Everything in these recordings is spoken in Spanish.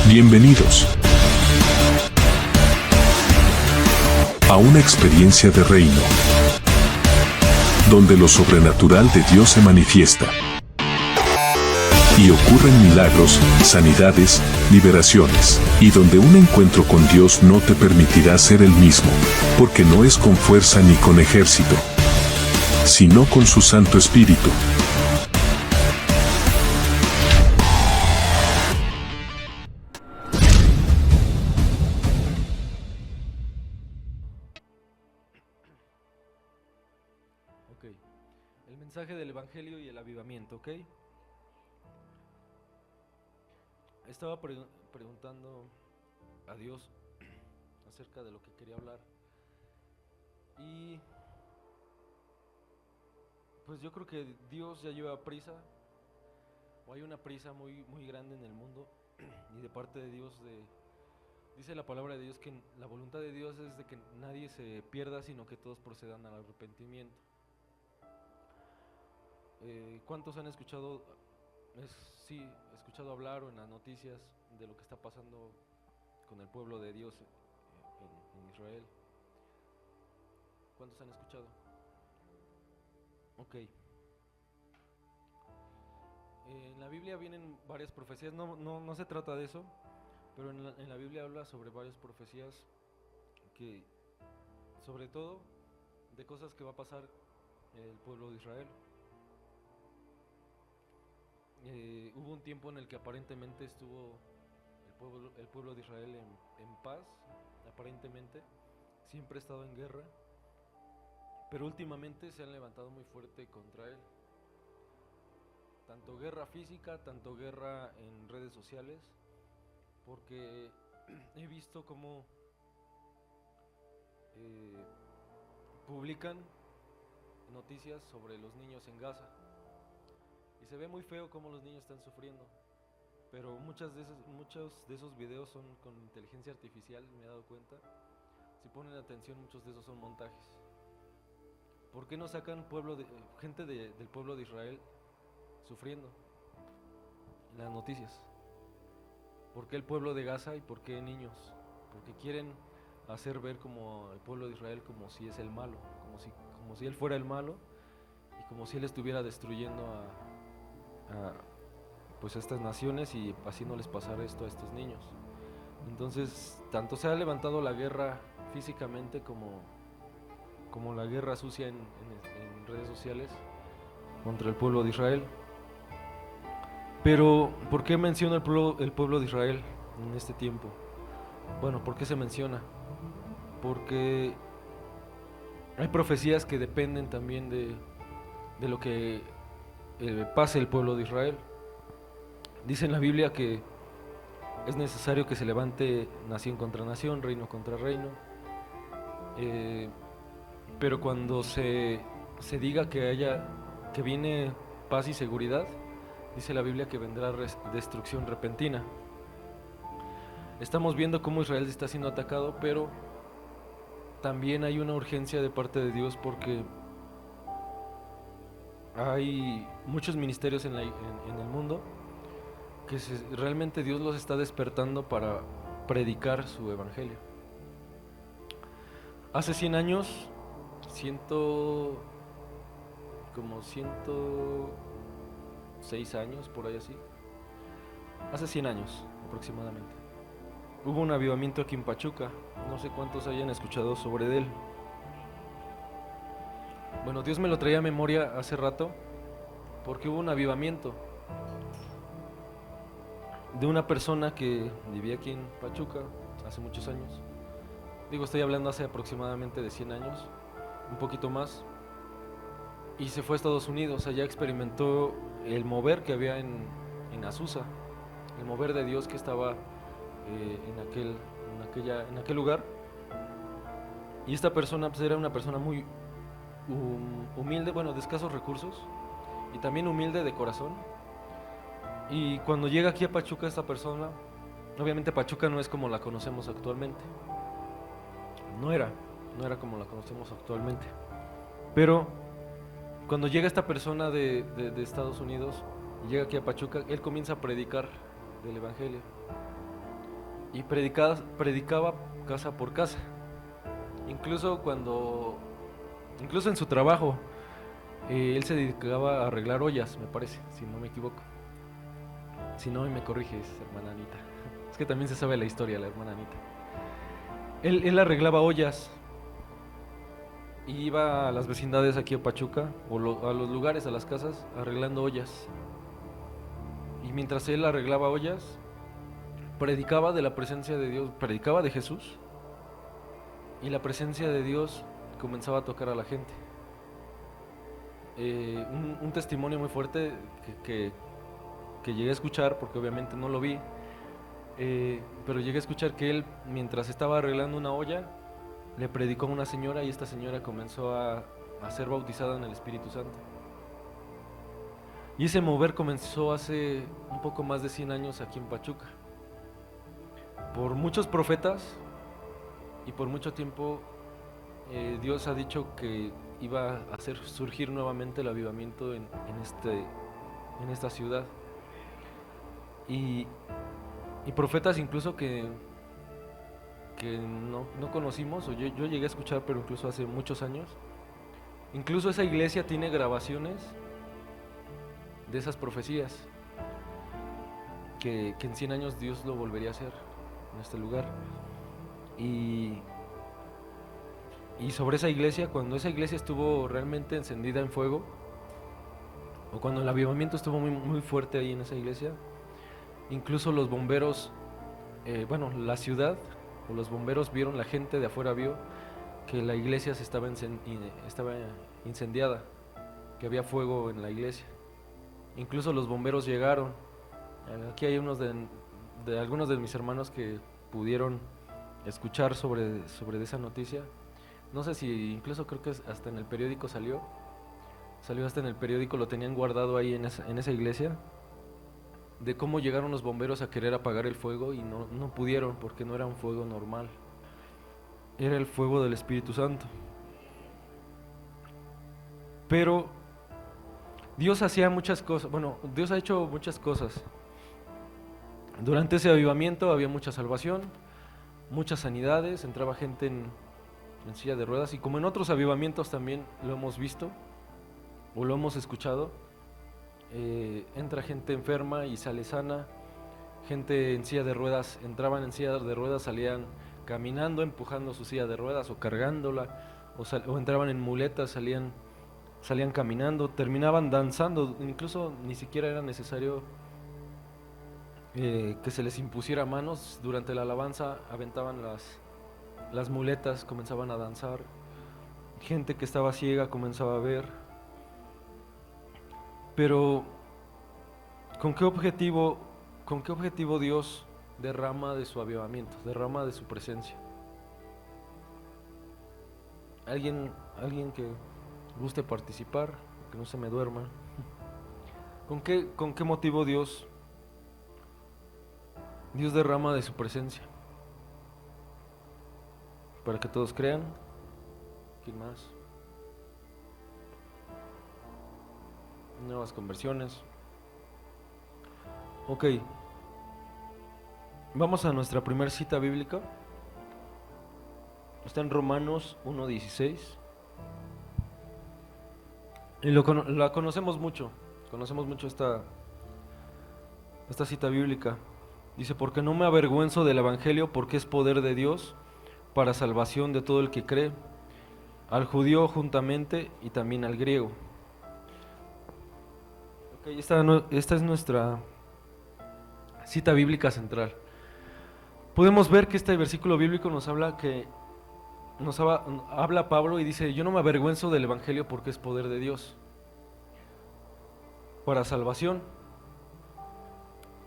Bienvenidos a una experiencia de reino, donde lo sobrenatural de Dios se manifiesta y ocurren milagros, sanidades, liberaciones, y donde un encuentro con Dios no te permitirá ser el mismo, porque no es con fuerza ni con ejército, sino con su Santo Espíritu. Ok, el mensaje del Evangelio y el avivamiento, ¿ok? Estaba preguntando a Dios acerca de lo que quería hablar y pues yo creo que Dios ya lleva prisa, o hay una prisa muy grande en el mundo, y de parte de Dios, dice la palabra de Dios que la voluntad de Dios es de que nadie se pierda, sino que todos procedan al arrepentimiento. ¿Cuántos han escuchado, escuchado hablar o en las noticias de lo que está pasando con el pueblo de Dios en Israel? ¿Cuántos han escuchado? Ok. En la Biblia vienen varias profecías, no se trata de eso, pero en la Biblia habla sobre varias profecías que, sobre todo, de cosas que va a pasar el pueblo de Israel. Hubo un tiempo en el que aparentemente estuvo el pueblo de Israel en paz, aparentemente, siempre ha estado en guerra, pero últimamente se han levantado muy fuerte contra él. Tanto guerra física, tanto guerra en redes sociales, porque he visto cómo publican noticias sobre los niños en Gaza. Y se ve muy feo cómo los niños están sufriendo, pero muchos de esos videos son con inteligencia artificial, me he dado cuenta. Si ponen atención, muchos de esos son montajes. ¿Por qué no sacan gente del pueblo de Israel sufriendo en las noticias? ¿Por qué el pueblo de Gaza y por qué niños? Porque quieren hacer ver como el pueblo de Israel como si es el malo, como si él fuera el malo y como si él estuviera destruyendo pues a estas naciones y haciéndoles pasar esto a estos niños. Entonces, tanto se ha levantado la guerra físicamente como la guerra sucia en redes sociales contra el pueblo de Israel. Pero, ¿por qué menciono el pueblo de Israel en este tiempo? Bueno, ¿por qué se menciona? Porque hay profecías que dependen también de lo que pase el pueblo de Israel. Dice en la Biblia que es necesario que se levante nación contra nación, reino contra reino, pero cuando se diga que viene paz y seguridad, dice la Biblia que vendrá destrucción repentina. Estamos viendo cómo Israel está siendo atacado, pero también hay una urgencia de parte de Dios, porque hay muchos ministerios en el mundo que realmente Dios los está despertando para predicar su evangelio. Hace 100 años, como 106 años, por ahí así, hace 100 años aproximadamente, hubo un avivamiento aquí en Pachuca. No sé cuántos hayan escuchado sobre él. Bueno, Dios me lo traía a memoria hace rato, porque hubo un avivamiento de una persona que vivía aquí en Pachuca hace muchos años. Estoy hablando hace aproximadamente de 100 años, un poquito más, y se fue a Estados Unidos. Allá experimentó el mover que había en Azusa, el mover de Dios que estaba en aquel lugar. Y esta persona pues era una persona muy humilde, bueno, de escasos recursos, y también humilde de corazón. Y cuando llega aquí a Pachuca esta persona, obviamente Pachuca no es como la conocemos actualmente. No era como la conocemos actualmente. Pero cuando llega esta persona de Estados Unidos y llega aquí a Pachuca, él comienza a predicar del evangelio. y predicaba casa por casa. Incluso incluso en su trabajo, él se dedicaba a arreglar ollas, me parece, si no me equivoco. Si no, me corriges, hermana Anita. Es que también se sabe la historia, la hermana Anita. Él arreglaba ollas y iba a las vecindades aquí a Pachuca, a los lugares, a las casas, arreglando ollas. Y mientras él arreglaba ollas, predicaba de la presencia de Dios, predicaba de Jesús, y la presencia de Dios comenzaba a tocar a la gente. Un testimonio muy fuerte que llegué a escuchar, porque obviamente no lo vi, pero llegué a escuchar que él, mientras estaba arreglando una olla, le predicó a una señora y esta señora comenzó a ser bautizada en el Espíritu Santo. Y ese mover comenzó hace un poco más de 100 años aquí en Pachuca. Por muchos profetas y por mucho tiempo Dios ha dicho que iba a hacer surgir nuevamente el avivamiento en esta ciudad. Y profetas incluso que no conocimos, o yo llegué a escuchar, pero incluso hace muchos años. Incluso esa iglesia tiene grabaciones de esas profecías, que en 100 años Dios lo volvería a hacer en este lugar. Y sobre esa iglesia, cuando esa iglesia estuvo realmente encendida en fuego, o cuando el avivamiento estuvo muy, muy fuerte ahí en esa iglesia, incluso los bomberos, la ciudad o los bomberos vieron, la gente de afuera vio que la iglesia estaba incendiada, que había fuego en la iglesia. Incluso los bomberos llegaron. Aquí hay algunos de mis hermanos que pudieron escuchar sobre esa noticia. No sé si incluso creo que hasta en el periódico salió hasta en el periódico, lo tenían guardado ahí en esa iglesia, de cómo llegaron los bomberos a querer apagar el fuego y no pudieron, porque no era un fuego normal, era el fuego del Espíritu Santo. Pero Dios hacía muchas cosas, Dios ha hecho muchas cosas. Durante ese avivamiento había mucha salvación, muchas sanidades, entraba gente en silla de ruedas, y como en otros avivamientos también lo hemos visto o lo hemos escuchado, entra gente enferma y sale sana, gente en silla de ruedas, entraban en silla de ruedas, salían caminando, empujando su silla de ruedas o cargándola, o entraban en muletas, salían caminando, terminaban danzando, incluso ni siquiera era necesario que se les impusiera manos. Durante la alabanza aventaban las muletas, comenzaban a danzar, gente que estaba ciega comenzaba a ver. Pero ¿con qué objetivo Dios derrama de su avivamiento, derrama de su presencia? ¿Alguien que guste participar, que no se me duerma? ¿Con qué motivo Dios derrama de su presencia? Para que todos crean. ¿Quién más? Nuevas conversiones. Ok. Vamos a nuestra primera cita bíblica. Está en Romanos 1:16. Y la conocemos mucho. Conocemos mucho esta cita bíblica. Dice: porque no me avergüenzo del evangelio, porque es poder de Dios para salvación de todo el que cree, al judío juntamente y también al griego. Okay, esta es nuestra cita bíblica central. Podemos ver que este versículo bíblico nos habla habla Pablo y dice: yo no me avergüenzo del evangelio porque es poder de Dios para salvación.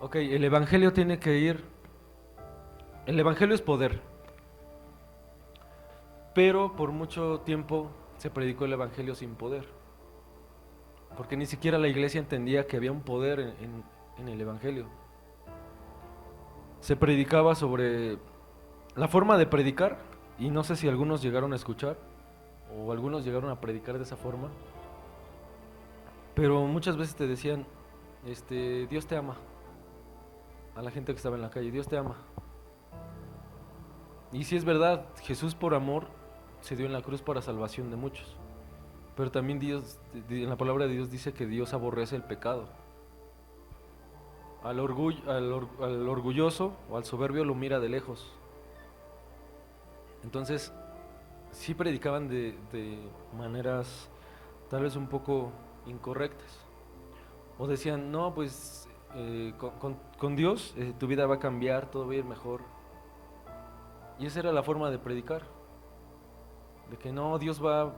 Ok, el evangelio tiene que ir. El evangelio es poder. Pero por mucho tiempo se predicó el evangelio sin poder, porque ni siquiera la iglesia entendía que había un poder en el evangelio. Se predicaba sobre la forma de predicar, y no sé si algunos llegaron a escuchar o algunos llegaron a predicar de esa forma, pero muchas veces te decían, Dios te ama. A la gente que estaba en la calle: Dios te ama. Y sí es verdad, Jesús por amor se dio en la cruz para salvación de muchos. Pero también Dios, en la palabra de Dios dice que Dios aborrece el pecado. Al orgulloso o al soberbio lo mira de lejos. Entonces, sí predicaban de maneras tal vez un poco incorrectas. O decían, no, pues con Dios tu vida va a cambiar, todo va a ir mejor. Y esa era la forma de predicar. De que no, Dios va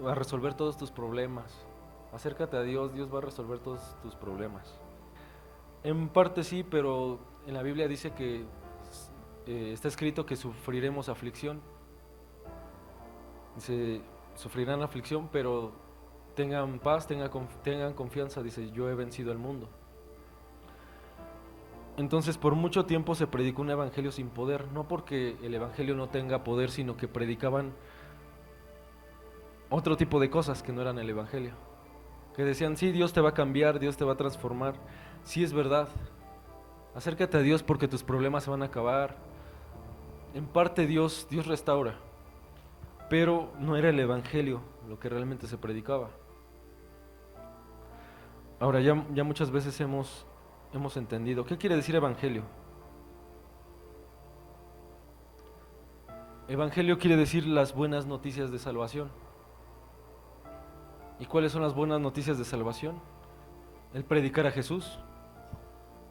a resolver todos tus problemas. Acércate a Dios, Dios va a resolver todos tus problemas. En parte sí, pero en la Biblia dice que está escrito que sufriremos aflicción. Dice, sufrirán aflicción, pero tengan paz, tengan confianza. Dice, yo he vencido el mundo. Entonces, por mucho tiempo se predicó un evangelio sin poder, no porque el evangelio no tenga poder, sino que predicaban otro tipo de cosas que no eran el evangelio. Que decían, sí, Dios te va a cambiar, Dios te va a transformar. Sí, es verdad. Acércate a Dios porque tus problemas se van a acabar. En parte Dios restaura, pero no era el evangelio lo que realmente se predicaba. Ahora ya muchas veces hemos entendido. ¿Qué quiere decir evangelio? Evangelio quiere decir las buenas noticias de salvación. ¿Y cuáles son las buenas noticias de salvación? El predicar a Jesús.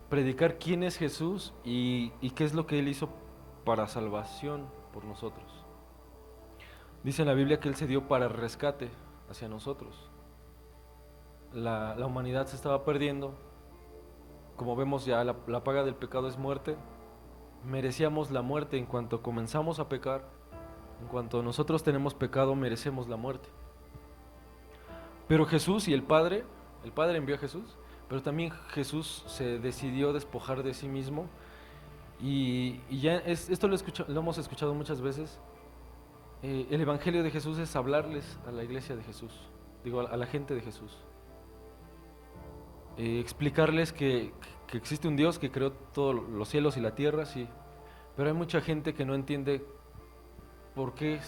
Predicar quién es Jesús y qué es lo que Él hizo para salvación por nosotros. Dice en la Biblia que Él se dio para rescate hacia nosotros. La humanidad se estaba perdiendo. Como vemos ya, la paga del pecado es muerte. Merecíamos la muerte en cuanto comenzamos a pecar. En cuanto nosotros tenemos pecado, merecemos la muerte. Pero Jesús y el Padre envió a Jesús, pero también Jesús se decidió despojar de sí mismo. Y ya esto lo hemos escuchado muchas veces. El Evangelio de Jesús es hablarles a la iglesia de Jesús, a la gente de Jesús. Explicarles que existe un Dios que creó todos los cielos y la tierra, sí. Pero hay mucha gente que no entiende por qué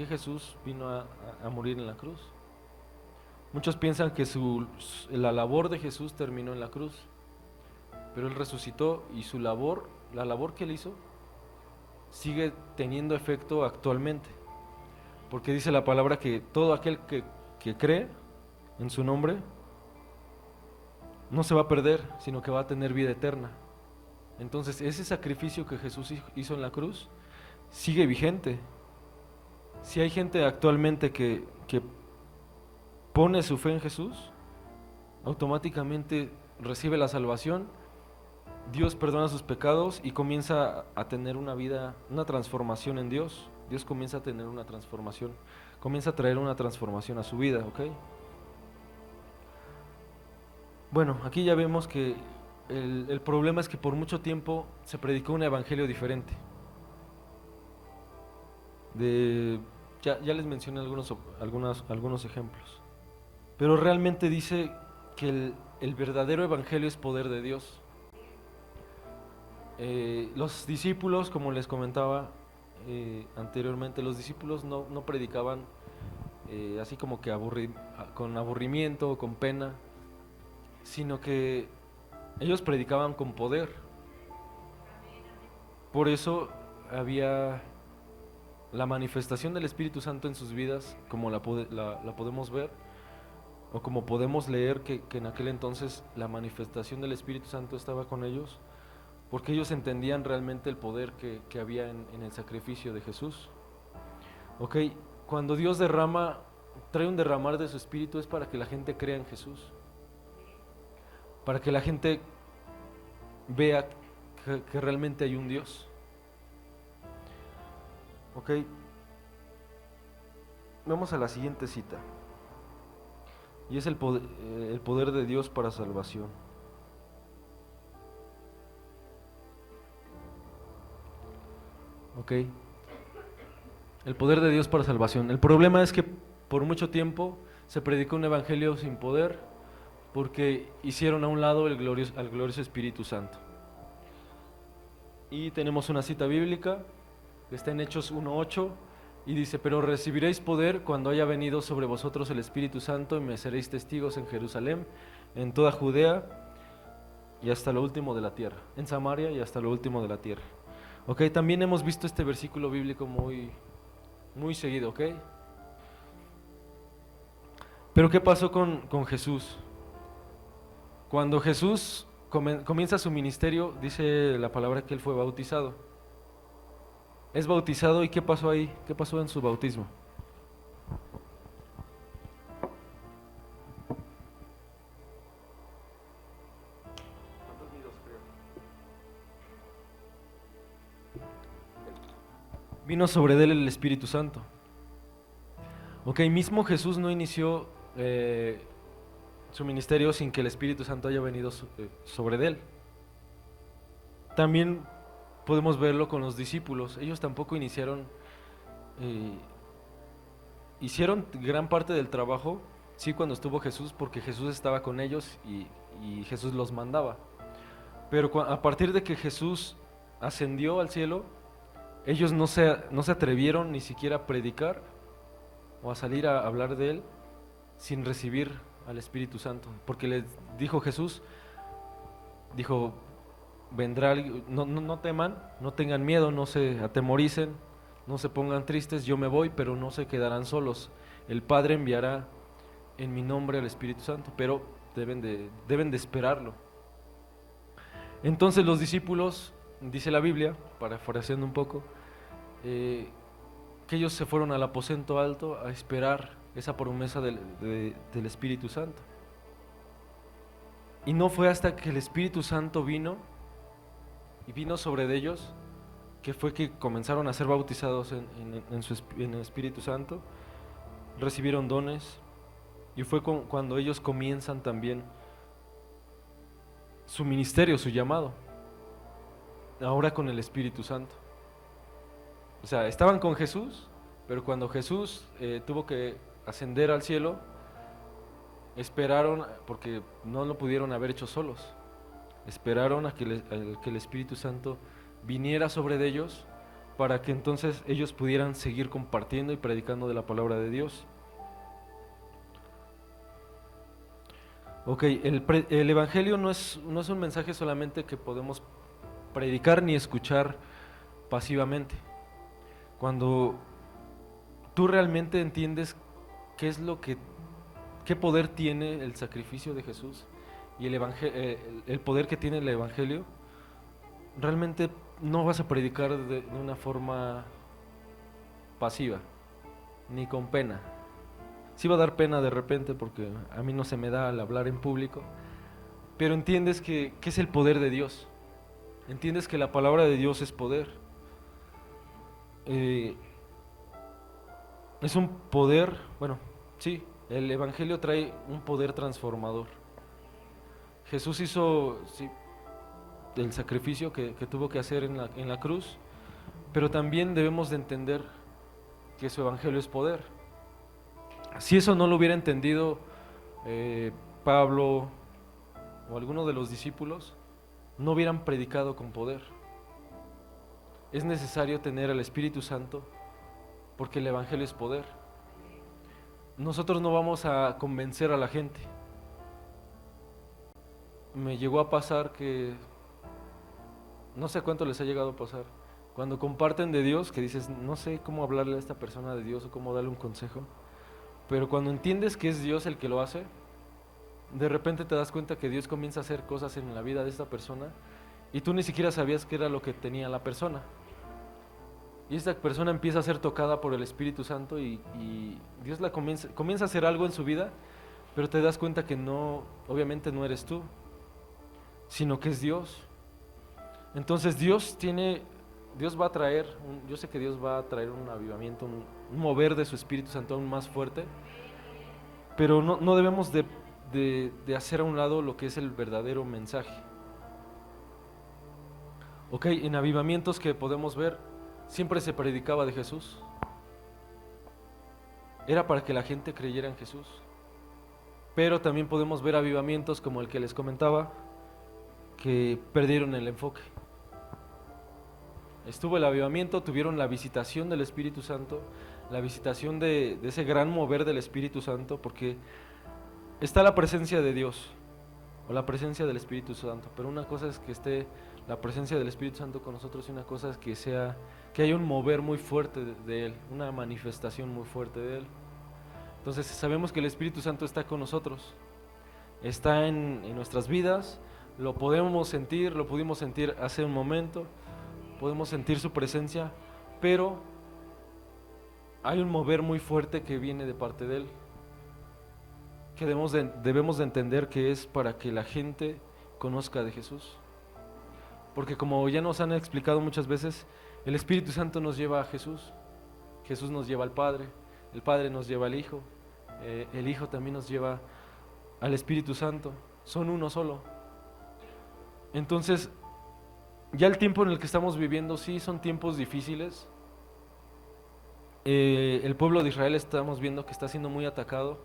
Jesús vino a morir en la cruz. Muchos piensan que la labor de Jesús terminó en la cruz, pero Él resucitó y la labor que Él hizo, sigue teniendo efecto actualmente. Porque dice la palabra que todo aquel que cree en su nombre no se va a perder, sino que va a tener vida eterna. Entonces ese sacrificio que Jesús hizo en la cruz sigue vigente. Si hay gente actualmente que pone su fe en Jesús, automáticamente recibe la salvación, Dios perdona sus pecados y comienza a tener una vida, una transformación en Dios. Dios comienza a tener una transformación, comienza a traer una transformación a su vida, ¿ok? Bueno, aquí ya vemos que el problema es que por mucho tiempo se predicó un evangelio diferente. Ya les mencioné algunos ejemplos. Pero realmente dice que el verdadero evangelio es poder de Dios. Los discípulos, como les comentaba anteriormente, los discípulos no predicaban así como que con aburrimiento o con pena, sino que ellos predicaban con poder. Por eso había la manifestación del Espíritu Santo en sus vidas, como la podemos ver, o como podemos leer que en aquel entonces la manifestación del Espíritu Santo estaba con ellos, porque ellos entendían realmente el poder que había en el sacrificio de Jesús. Ok, cuando Dios trae un derramar de su Espíritu es para que la gente crea en Jesús, para que la gente vea que realmente hay un Dios. Ok, vamos a la siguiente cita, y es el poder de Dios para salvación. Ok, el poder de Dios para salvación. El problema es que por mucho tiempo se predicó un evangelio sin poder, porque hicieron a un lado al glorioso Espíritu Santo. Y tenemos una cita bíblica que está en Hechos 1:8, y dice: pero recibiréis poder cuando haya venido sobre vosotros el Espíritu Santo, y me seréis testigos en Jerusalén, en toda Judea y hasta lo último de la tierra, en Samaria y hasta lo último de la tierra. Ok, también hemos visto este versículo bíblico muy seguido, ok. Pero ¿qué pasó con Jesús? Cuando Jesús comienza su ministerio, dice la palabra que él fue bautizado. Es bautizado, ¿y qué pasó ahí? ¿Qué pasó en su bautismo? Vino sobre él el Espíritu Santo. Ok, mismo Jesús no inició su ministerio sin que el Espíritu Santo haya venido sobre él. También podemos verlo con los discípulos. Ellos tampoco iniciaron, hicieron gran parte del trabajo, sí, cuando estuvo Jesús, porque Jesús estaba con ellos y Jesús los mandaba. Pero a partir de que Jesús ascendió al cielo, ellos no se atrevieron ni siquiera a predicar o a salir a hablar de él sin recibir al Espíritu Santo, porque les dijo Jesús, dijo: vendrá, no teman, no tengan miedo, no se atemoricen, no se pongan tristes, yo me voy, pero no se quedarán solos. El Padre enviará en mi nombre al Espíritu Santo, pero deben de esperarlo. Entonces los discípulos, dice la Biblia, parafraseando un poco, que ellos se fueron al aposento alto a esperar esa promesa del Espíritu Santo. Y no fue hasta que el Espíritu Santo vino sobre ellos, que fue que comenzaron a ser bautizados en el Espíritu Santo, recibieron dones, y fue cuando ellos comienzan también su ministerio, su llamado, ahora con el Espíritu Santo. O sea, estaban con Jesús, pero cuando Jesús tuvo que ascender al cielo, esperaron, porque no lo pudieron haber hecho solos, esperaron a que el Espíritu Santo viniera sobre ellos, para que entonces ellos pudieran seguir compartiendo y predicando de la palabra de Dios. Ok, el Evangelio no es un mensaje solamente que podemos predicar ni escuchar pasivamente. Cuando tú realmente entiendes qué poder tiene el sacrificio de Jesús y el poder que tiene el Evangelio, realmente no vas a predicar de una forma pasiva, ni con pena. Sí va a dar pena de repente, porque a mí no se me da al hablar en público, pero entiendes que es el poder de Dios. Entiendes que la palabra de Dios es poder. Es un poder, bueno, sí, el Evangelio trae un poder transformador. Jesús hizo, sí, el sacrificio que tuvo que hacer en la cruz, pero también debemos de entender que su Evangelio es poder. Si eso no lo hubiera entendido Pablo o alguno de los discípulos, no hubieran predicado con poder. Es necesario tener al Espíritu Santo, porque el Evangelio es poder. Nosotros no vamos a convencer a la gente. Me llegó a pasar que, no sé cuánto les ha llegado a pasar, cuando comparten de Dios, que dices, no sé cómo hablarle a esta persona de Dios o cómo darle un consejo, pero cuando entiendes que es Dios el que lo hace, de repente te das cuenta que Dios comienza a hacer cosas en la vida de esta persona y tú ni siquiera sabías qué era lo que tenía la persona. Y esta persona empieza a ser tocada por el Espíritu Santo y Dios comienza a hacer algo en su vida, pero te das cuenta que no, obviamente no eres tú, sino que es Dios. Entonces Dios va a traer, yo sé que Dios va a traer un avivamiento, un mover de su Espíritu Santo aún más fuerte, pero no debemos de hacer a un lado lo que es el verdadero mensaje. Ok, en avivamientos que podemos ver, siempre se predicaba de Jesús. Era para que la gente creyera en Jesús. Pero también podemos ver avivamientos como el que les comentaba, que perdieron el enfoque. estuvo el avivamiento, tuvieron la visitación del Espíritu Santo, la visitación de ese gran mover del Espíritu Santo, porque está la presencia de Dios, o la presencia del Espíritu Santo, pero una cosa es que esté la presencia del Espíritu Santo con nosotros y una cosa es que haya un mover muy fuerte de Él, una manifestación muy fuerte de Él. Entonces sabemos que el Espíritu Santo está con nosotros, está en nuestras vidas, lo podemos sentir, lo pudimos sentir hace un momento, podemos sentir su presencia, pero hay un mover muy fuerte que viene de parte de Él, que debemos de entender que es para que la gente conozca de Jesús. Porque como ya nos han explicado muchas veces, el Espíritu Santo nos lleva a Jesús, Jesús nos lleva al Padre, el Padre nos lleva al Hijo, el Hijo también nos lleva al Espíritu Santo, son uno solo. Entonces, ya el tiempo en el que estamos viviendo, sí, son tiempos difíciles. El pueblo de Israel estamos viendo que está siendo muy atacado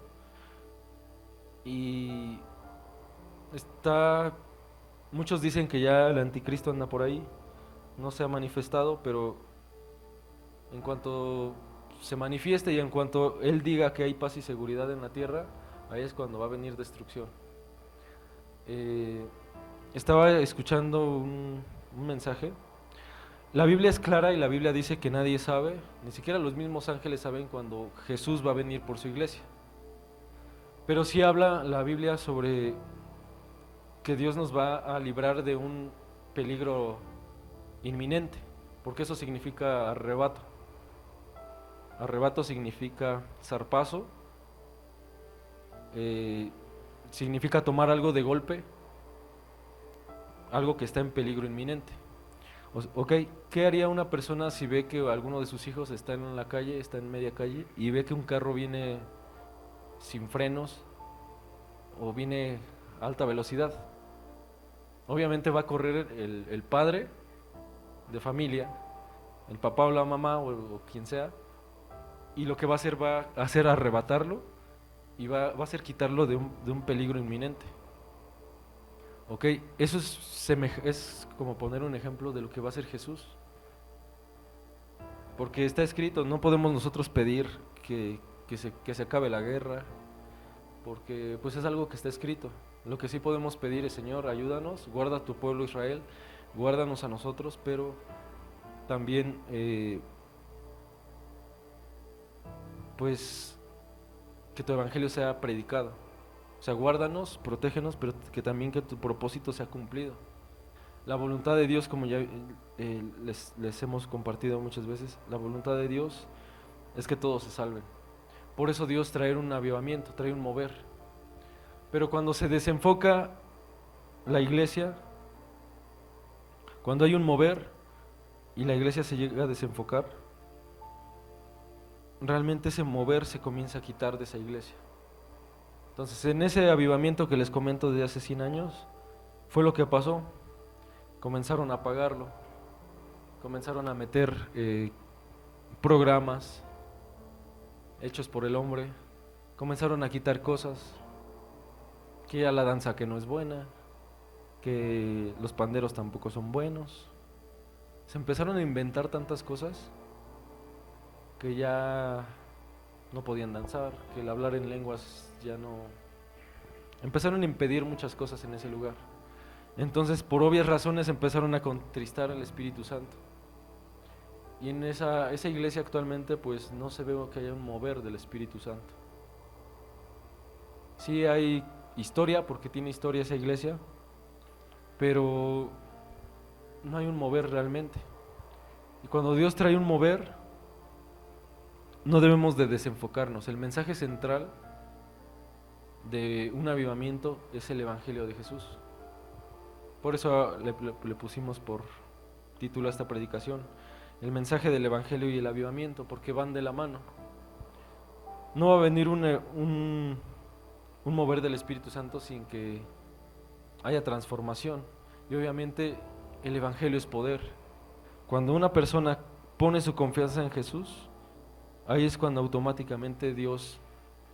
y muchos dicen que ya el anticristo anda por ahí, no se ha manifestado, pero en cuanto se manifieste y en cuanto Él diga que hay paz y seguridad en la tierra, ahí es cuando va a venir destrucción. Estaba escuchando un mensaje. La Biblia es clara y la Biblia dice que nadie sabe, ni siquiera los mismos ángeles saben cuando Jesús va a venir por su iglesia. Pero sí habla la Biblia sobre que Dios nos va a librar de un peligro inminente, porque eso significa arrebato. Arrebato significa zarpazo, significa tomar algo de golpe, algo que está en peligro inminente. Ok, ¿qué haría una persona si ve que alguno de sus hijos está en la calle, está en media calle, y ve que un carro viene sin frenos o viene a alta velocidad? Obviamente va a correr el padre de familia, el papá o la mamá o quien sea, y lo que va a hacer arrebatarlo y va a hacer quitarlo de un peligro inminente. Ok, eso es como poner un ejemplo de lo que va a hacer Jesús. Porque está escrito, no podemos nosotros pedir que se acabe la guerra, porque pues es algo que está escrito. Lo que sí podemos pedir es: Señor, ayúdanos, guarda a tu pueblo Israel, guárdanos a nosotros, pero también pues que tu evangelio sea predicado. O sea, guárdanos, protégenos, pero que también que tu propósito sea cumplido. La voluntad de Dios, como ya les hemos compartido muchas veces, la voluntad de Dios es que todos se salven. Por eso Dios trae un avivamiento, trae un mover. Pero cuando se desenfoca la iglesia, cuando hay un mover y la iglesia se llega a desenfocar, realmente ese mover se comienza a quitar de esa iglesia. Entonces, en ese avivamiento que les comento de hace 100 años, fue lo que pasó. Comenzaron a apagarlo, comenzaron a meter programas hechos por el hombre, comenzaron a quitar cosas, que ya la danza que no es buena, que los panderos tampoco son buenos. Se empezaron a inventar tantas cosas que ya no podían danzar, que el hablar en lenguas ya no... Empezaron a impedir muchas cosas en ese lugar. Entonces, por obvias razones, empezaron a contristar al Espíritu Santo. Y en esa iglesia actualmente, pues no se ve que haya un mover del Espíritu Santo. Sí hay historia, porque tiene historia esa iglesia, pero no hay un mover realmente. Y cuando Dios trae un mover, no debemos de desenfocarnos. El mensaje central de un avivamiento es el Evangelio de Jesús. Por eso le pusimos por título a esta predicación: el mensaje del Evangelio y el avivamiento, porque van de la mano. No va a venir un mover del Espíritu Santo sin que haya transformación. Y obviamente el Evangelio es poder. Cuando una persona pone su confianza en Jesús, ahí es cuando automáticamente Dios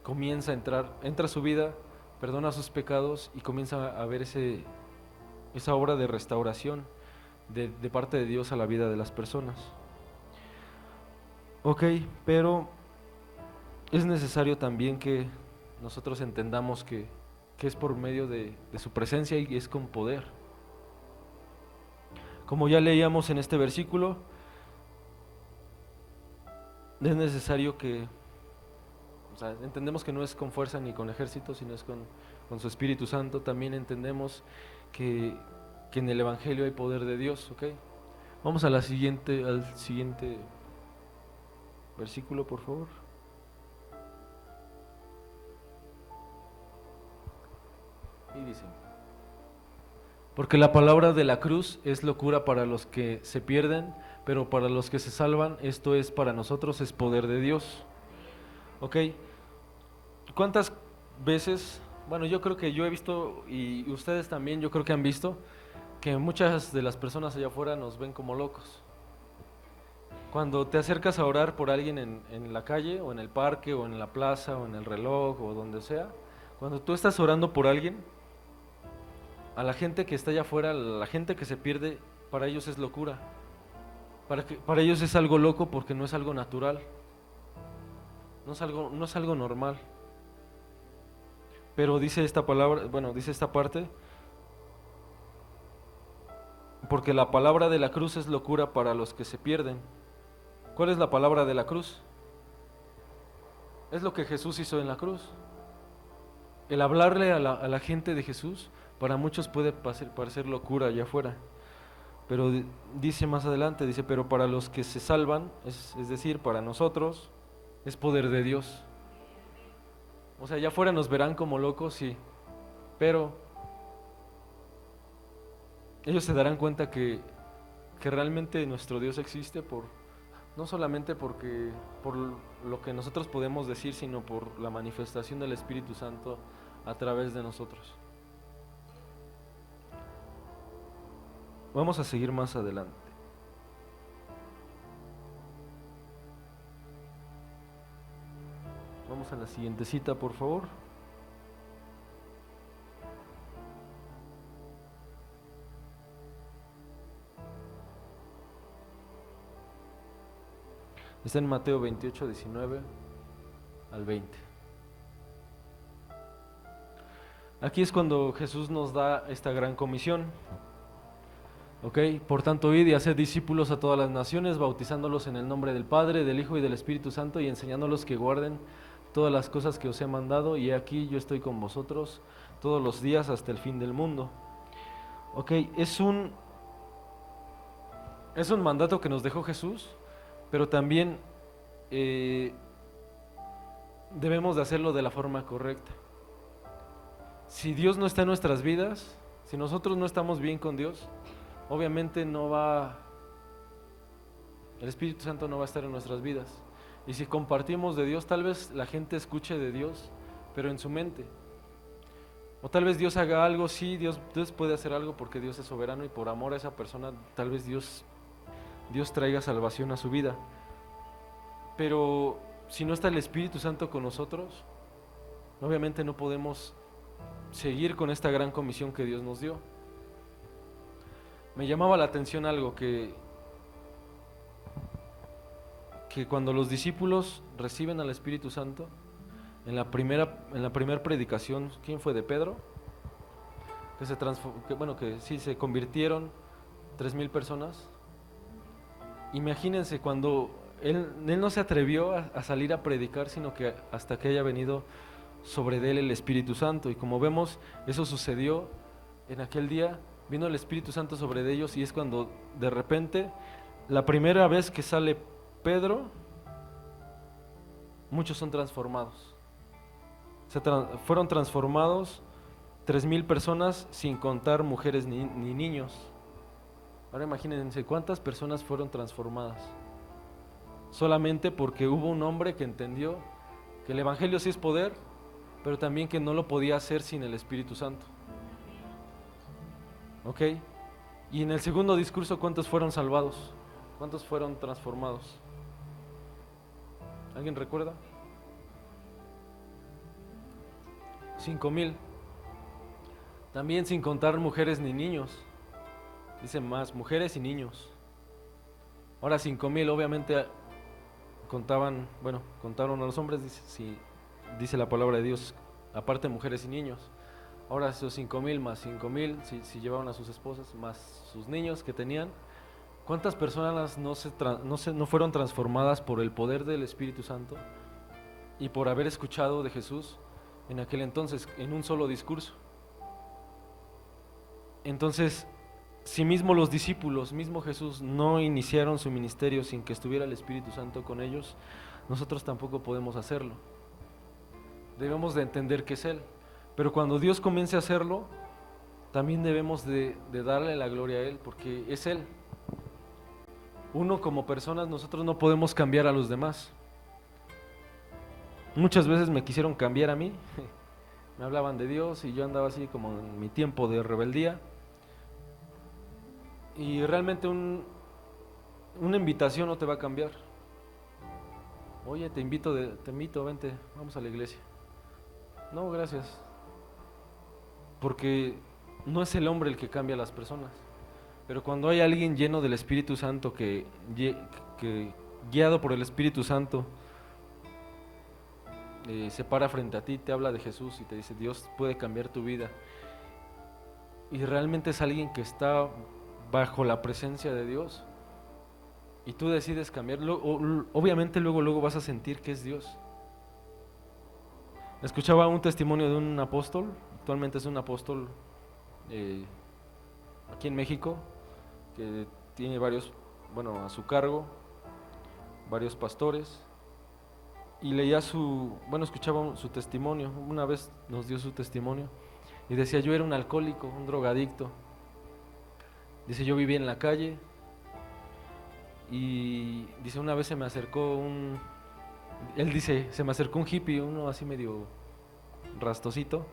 comienza a entra a su vida, perdona sus pecados y comienza a ver esa obra de restauración, de parte de Dios a la vida de las personas. Ok, pero es necesario también que nosotros entendamos que es por medio de su presencia y es con poder. Como ya leíamos en este versículo, es necesario que, o sea, entendemos que no es con fuerza ni con ejército, sino es con su Espíritu Santo. También entendemos que en el Evangelio hay poder de Dios, ¿ok? Vamos al siguiente versículo, por favor. Y dice: porque la palabra de la cruz es locura para los que se pierden, pero para los que se salvan, esto es para nosotros, es poder de Dios. ¿Ok? ¿Cuántas veces, bueno, yo creo que yo he visto, y ustedes también, yo creo que han visto, que muchas de las personas allá afuera nos ven como locos? Cuando te acercas a orar por alguien en la calle, o en el parque, o en la plaza, o en el reloj, o donde sea, cuando tú estás orando por alguien, a la gente que está allá afuera, la gente que se pierde, para ellos es locura. Para ellos es algo loco porque no es algo natural. No es algo normal. Pero dice esta palabra, bueno, dice esta parte, porque la palabra de la cruz es locura para los que se pierden. ¿Cuál es la palabra de la cruz? Es lo que Jesús hizo en la cruz. El hablarle a la gente de Jesús, para muchos puede parecer locura allá afuera. Pero dice más adelante, dice, pero para los que se salvan, es decir, para nosotros, es poder de Dios. O sea, allá afuera nos verán como locos, sí, pero ellos se darán cuenta que realmente nuestro Dios existe no solamente por lo que nosotros podemos decir, sino por la manifestación del Espíritu Santo a través de nosotros. Vamos a seguir más adelante. Vamos a la siguiente cita, por favor. Está en Mateo 28, 19 al 20. Aquí es cuando Jesús nos da esta gran comisión. Ok, por tanto, id y haced discípulos a todas las naciones, bautizándolos en el nombre del Padre, del Hijo y del Espíritu Santo, y enseñándolos que guarden todas las cosas que os he mandado, y aquí yo estoy con vosotros todos los días hasta el fin del mundo. Ok, es un mandato que nos dejó Jesús, pero también debemos de hacerlo de la forma correcta. Si Dios no está en nuestras vidas, si nosotros no estamos bien con Dios, obviamente el Espíritu Santo no va a estar en nuestras vidas. Y si compartimos de Dios, tal vez la gente escuche de Dios, pero en su mente. O tal vez Dios haga algo, sí, Dios puede hacer algo porque Dios es soberano y por amor a esa persona, tal vez Dios traiga salvación a su vida. Pero si no está el Espíritu Santo con nosotros, obviamente no podemos seguir con esta gran comisión que Dios nos dio. Me llamaba la atención algo que cuando los discípulos reciben al Espíritu Santo, en la primera predicación, ¿quién fue? ¿De Pedro? Que se convirtieron 3,000 personas. Imagínense cuando él no se atrevió a salir a predicar, sino que hasta que haya venido sobre él el Espíritu Santo. Y como vemos, eso sucedió en aquel día, vino el Espíritu Santo sobre ellos, y es cuando de repente, la primera vez que sale Pedro, muchos son transformados. Fueron transformados 3,000 personas, sin contar mujeres ni niños. Ahora imagínense cuántas personas fueron transformadas, solamente porque hubo un hombre que entendió que el Evangelio sí es poder, pero también que no lo podía hacer sin el Espíritu Santo. ¿Ok? Y en el segundo discurso, ¿cuántos fueron salvados? ¿Cuántos fueron transformados? ¿Alguien recuerda? 5,000. También sin contar mujeres ni niños. Dice más, mujeres y niños. Ahora 5,000, obviamente contaron a los hombres, dice la palabra de Dios, aparte mujeres y niños. Ahora esos 5,000 más 5,000, si llevaban a sus esposas, más sus niños que tenían, ¿cuántas personas no fueron transformadas por el poder del Espíritu Santo y por haber escuchado de Jesús en aquel entonces, en un solo discurso? Entonces, si mismo los discípulos, mismo Jesús, no iniciaron su ministerio sin que estuviera el Espíritu Santo con ellos, nosotros tampoco podemos hacerlo. Debemos de entender que es Él. Pero cuando Dios comience a hacerlo, también debemos de darle la gloria a Él, porque es Él. Uno como personas, nosotros no podemos cambiar a los demás. Muchas veces me quisieron cambiar a mí, me hablaban de Dios y yo andaba así como en mi tiempo de rebeldía. Y realmente una invitación no te va a cambiar. Oye, te invito, vente, vamos a la iglesia. No, gracias. Porque no es el hombre el que cambia a las personas. Pero cuando hay alguien lleno del Espíritu Santo, que guiado por el Espíritu Santo, se para frente a ti, te habla de Jesús y te dice, Dios puede cambiar tu vida. Y realmente es alguien que está bajo la presencia de Dios y tú decides cambiarlo, obviamente luego vas a sentir que es Dios. Escuchaba un testimonio de un apóstol, actualmente es un apóstol aquí en México, que tiene a su cargo, varios pastores, y escuchaba su testimonio. Una vez nos dio su testimonio y decía, yo era un alcohólico, un drogadicto. Dice, yo vivía en la calle y dice, una vez se me acercó un hippie, uno así medio rastosito,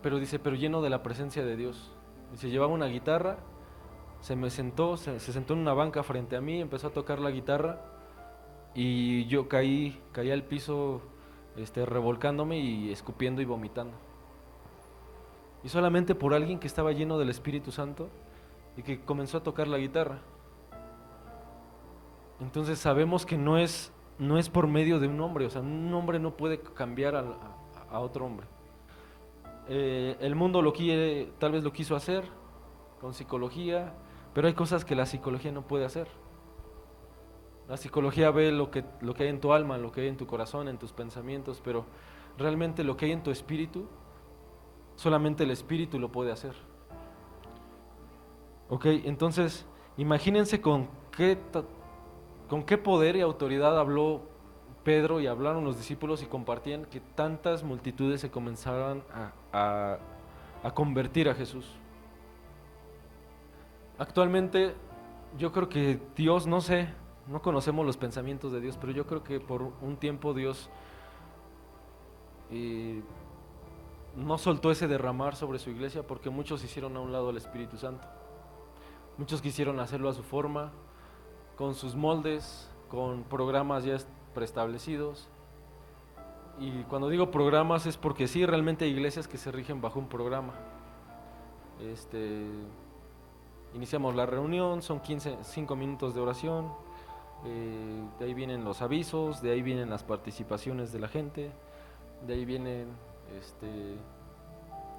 pero dice, pero lleno de la presencia de Dios. Dice, llevaba una guitarra, se sentó en una banca frente a mí, empezó a tocar la guitarra y yo caí al piso, revolcándome y escupiendo y vomitando. Y solamente por alguien que estaba lleno del Espíritu Santo y que comenzó a tocar la guitarra. Entonces sabemos que no es por medio de un hombre, o sea, un hombre no puede cambiar a otro hombre. El mundo tal vez lo quiso hacer con psicología, pero hay cosas que la psicología no puede hacer. La psicología ve lo que hay en tu alma, lo que hay en tu corazón, en tus pensamientos, pero realmente lo que hay en tu espíritu, solamente el espíritu lo puede hacer. Ok, entonces imagínense con qué poder y autoridad habló Pedro y hablaron los discípulos y compartían, que tantas multitudes se comenzaban a convertir a Jesús. Actualmente yo creo que Dios, no conocemos los pensamientos de Dios, pero yo creo que por un tiempo Dios no soltó ese derramar sobre su iglesia, porque muchos hicieron a un lado al Espíritu Santo. Muchos quisieron hacerlo a su forma, con sus moldes, con programas ya preestablecidos. Y cuando digo programas es porque sí, realmente hay iglesias que se rigen bajo un programa. Iniciamos la reunión, son 5 minutos de oración, de ahí vienen los avisos, de ahí vienen las participaciones de la gente, de ahí viene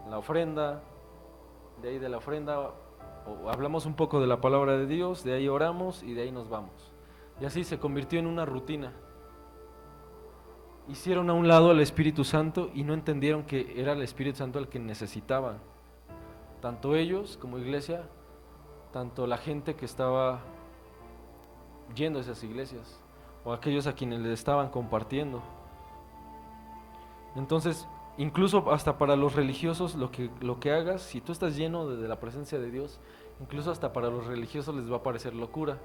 la ofrenda, de ahí de la ofrenda hablamos un poco de la palabra de Dios, de ahí oramos y de ahí nos vamos. Y así se convirtió en una rutina. Hicieron a un lado al Espíritu Santo y no entendieron que era el Espíritu Santo el que necesitaban. Tanto ellos como iglesia, tanto la gente que estaba yendo a esas iglesias, o aquellos a quienes les estaban compartiendo. Entonces, incluso hasta para los religiosos, lo que hagas, si tú estás lleno de la presencia de Dios, incluso hasta para los religiosos les va a parecer locura.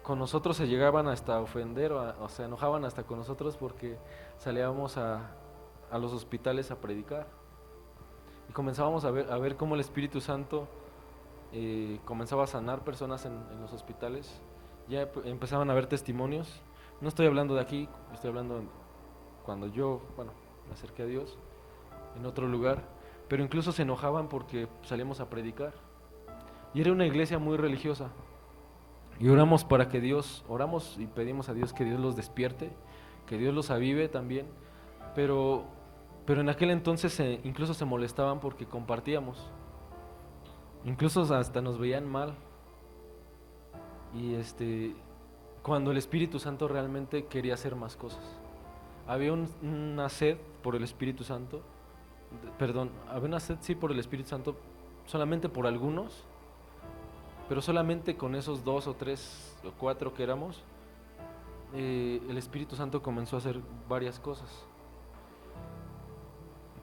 Con nosotros se llegaban hasta a ofender o se enojaban hasta con nosotros porque salíamos a los hospitales a predicar y comenzábamos a ver cómo el Espíritu Santo comenzaba a sanar personas en los hospitales. Ya empezaban a haber testimonios. No estoy hablando de aquí, estoy hablando cuando yo me acerqué a Dios en otro lugar, pero incluso se enojaban porque salíamos a predicar. Y era una iglesia muy religiosa. Y oramos para que Dios, oramos y pedimos a Dios que Dios los despierte, que Dios los avive también, pero en aquel entonces incluso se molestaban porque compartíamos. Incluso hasta nos veían mal. Y cuando el Espíritu Santo realmente quería hacer más cosas. Había una sed por el Espíritu Santo, había una sed sí por el Espíritu Santo, solamente por algunos, pero solamente con esos 2 o 3 o 4 que éramos, el Espíritu Santo comenzó a hacer varias cosas.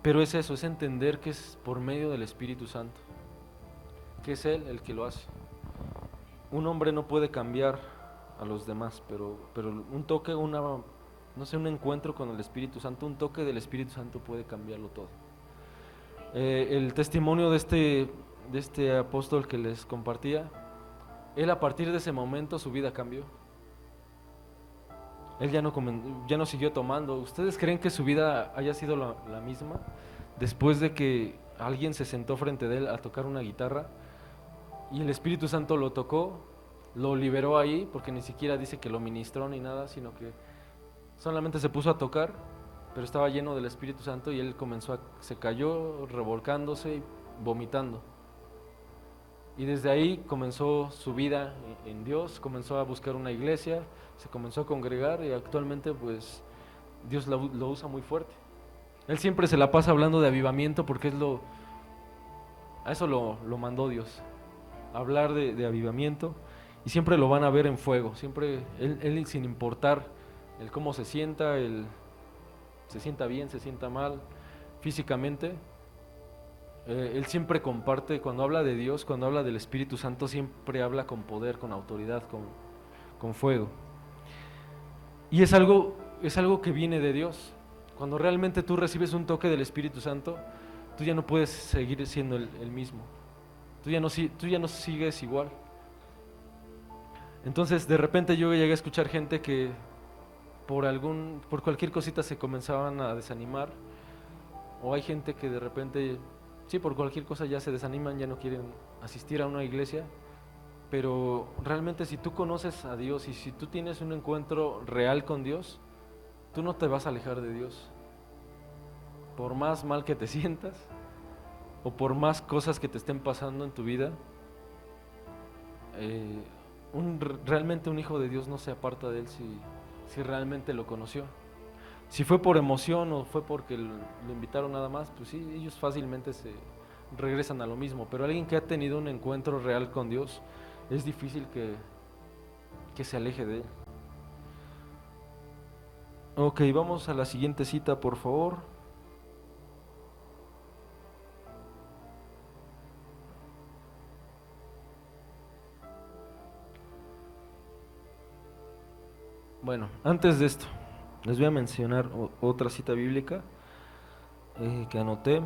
Pero es eso, es entender que es por medio del Espíritu Santo, que es Él el que lo hace. Un hombre no puede cambiar a los demás, pero un toque, un encuentro con el Espíritu Santo, un toque del Espíritu Santo puede cambiarlo todo. El testimonio de este apóstol que les compartía, él a partir de ese momento su vida cambió. Él ya no siguió tomando. ¿Ustedes creen que su vida haya sido la misma después de que alguien se sentó frente de él a tocar una guitarra y el Espíritu Santo lo tocó, lo liberó ahí, porque ni siquiera dice que lo ministró ni nada, sino que solamente se puso a tocar, pero estaba lleno del Espíritu Santo y él se cayó revolcándose y vomitando? Y desde ahí comenzó su vida en Dios, comenzó a buscar una iglesia, se comenzó a congregar y actualmente pues Dios lo usa muy fuerte. Él siempre se la pasa hablando de avivamiento porque a eso lo mandó Dios, hablar de avivamiento, y siempre lo van a ver en fuego, siempre él sin importar el cómo se sienta, se sienta bien, se sienta mal físicamente. Él siempre comparte, cuando habla de Dios, cuando habla del Espíritu Santo, siempre habla con poder, con autoridad, con fuego. Y es algo que viene de Dios. Cuando realmente tú recibes un toque del Espíritu Santo, tú ya no puedes seguir siendo el mismo. Tú ya no sigues igual. Entonces, de repente yo llegué a escuchar gente que por cualquier cosita se comenzaban a desanimar, o hay gente que de repente sí, por cualquier cosa ya se desaniman, ya no quieren asistir a una iglesia, pero realmente si tú conoces a Dios y si tú tienes un encuentro real con Dios, tú no te vas a alejar de Dios. Por más mal que te sientas, o por más cosas que te estén pasando en tu vida, realmente un hijo de Dios no se aparta de Él si realmente lo conoció. Si fue por emoción o fue porque lo invitaron nada más, pues sí, ellos fácilmente se regresan a lo mismo. Pero alguien que ha tenido un encuentro real con Dios, es difícil que se aleje de Él. Ok, vamos a la siguiente cita, por favor. Bueno, antes de esto, les voy a mencionar otra cita bíblica que anoté.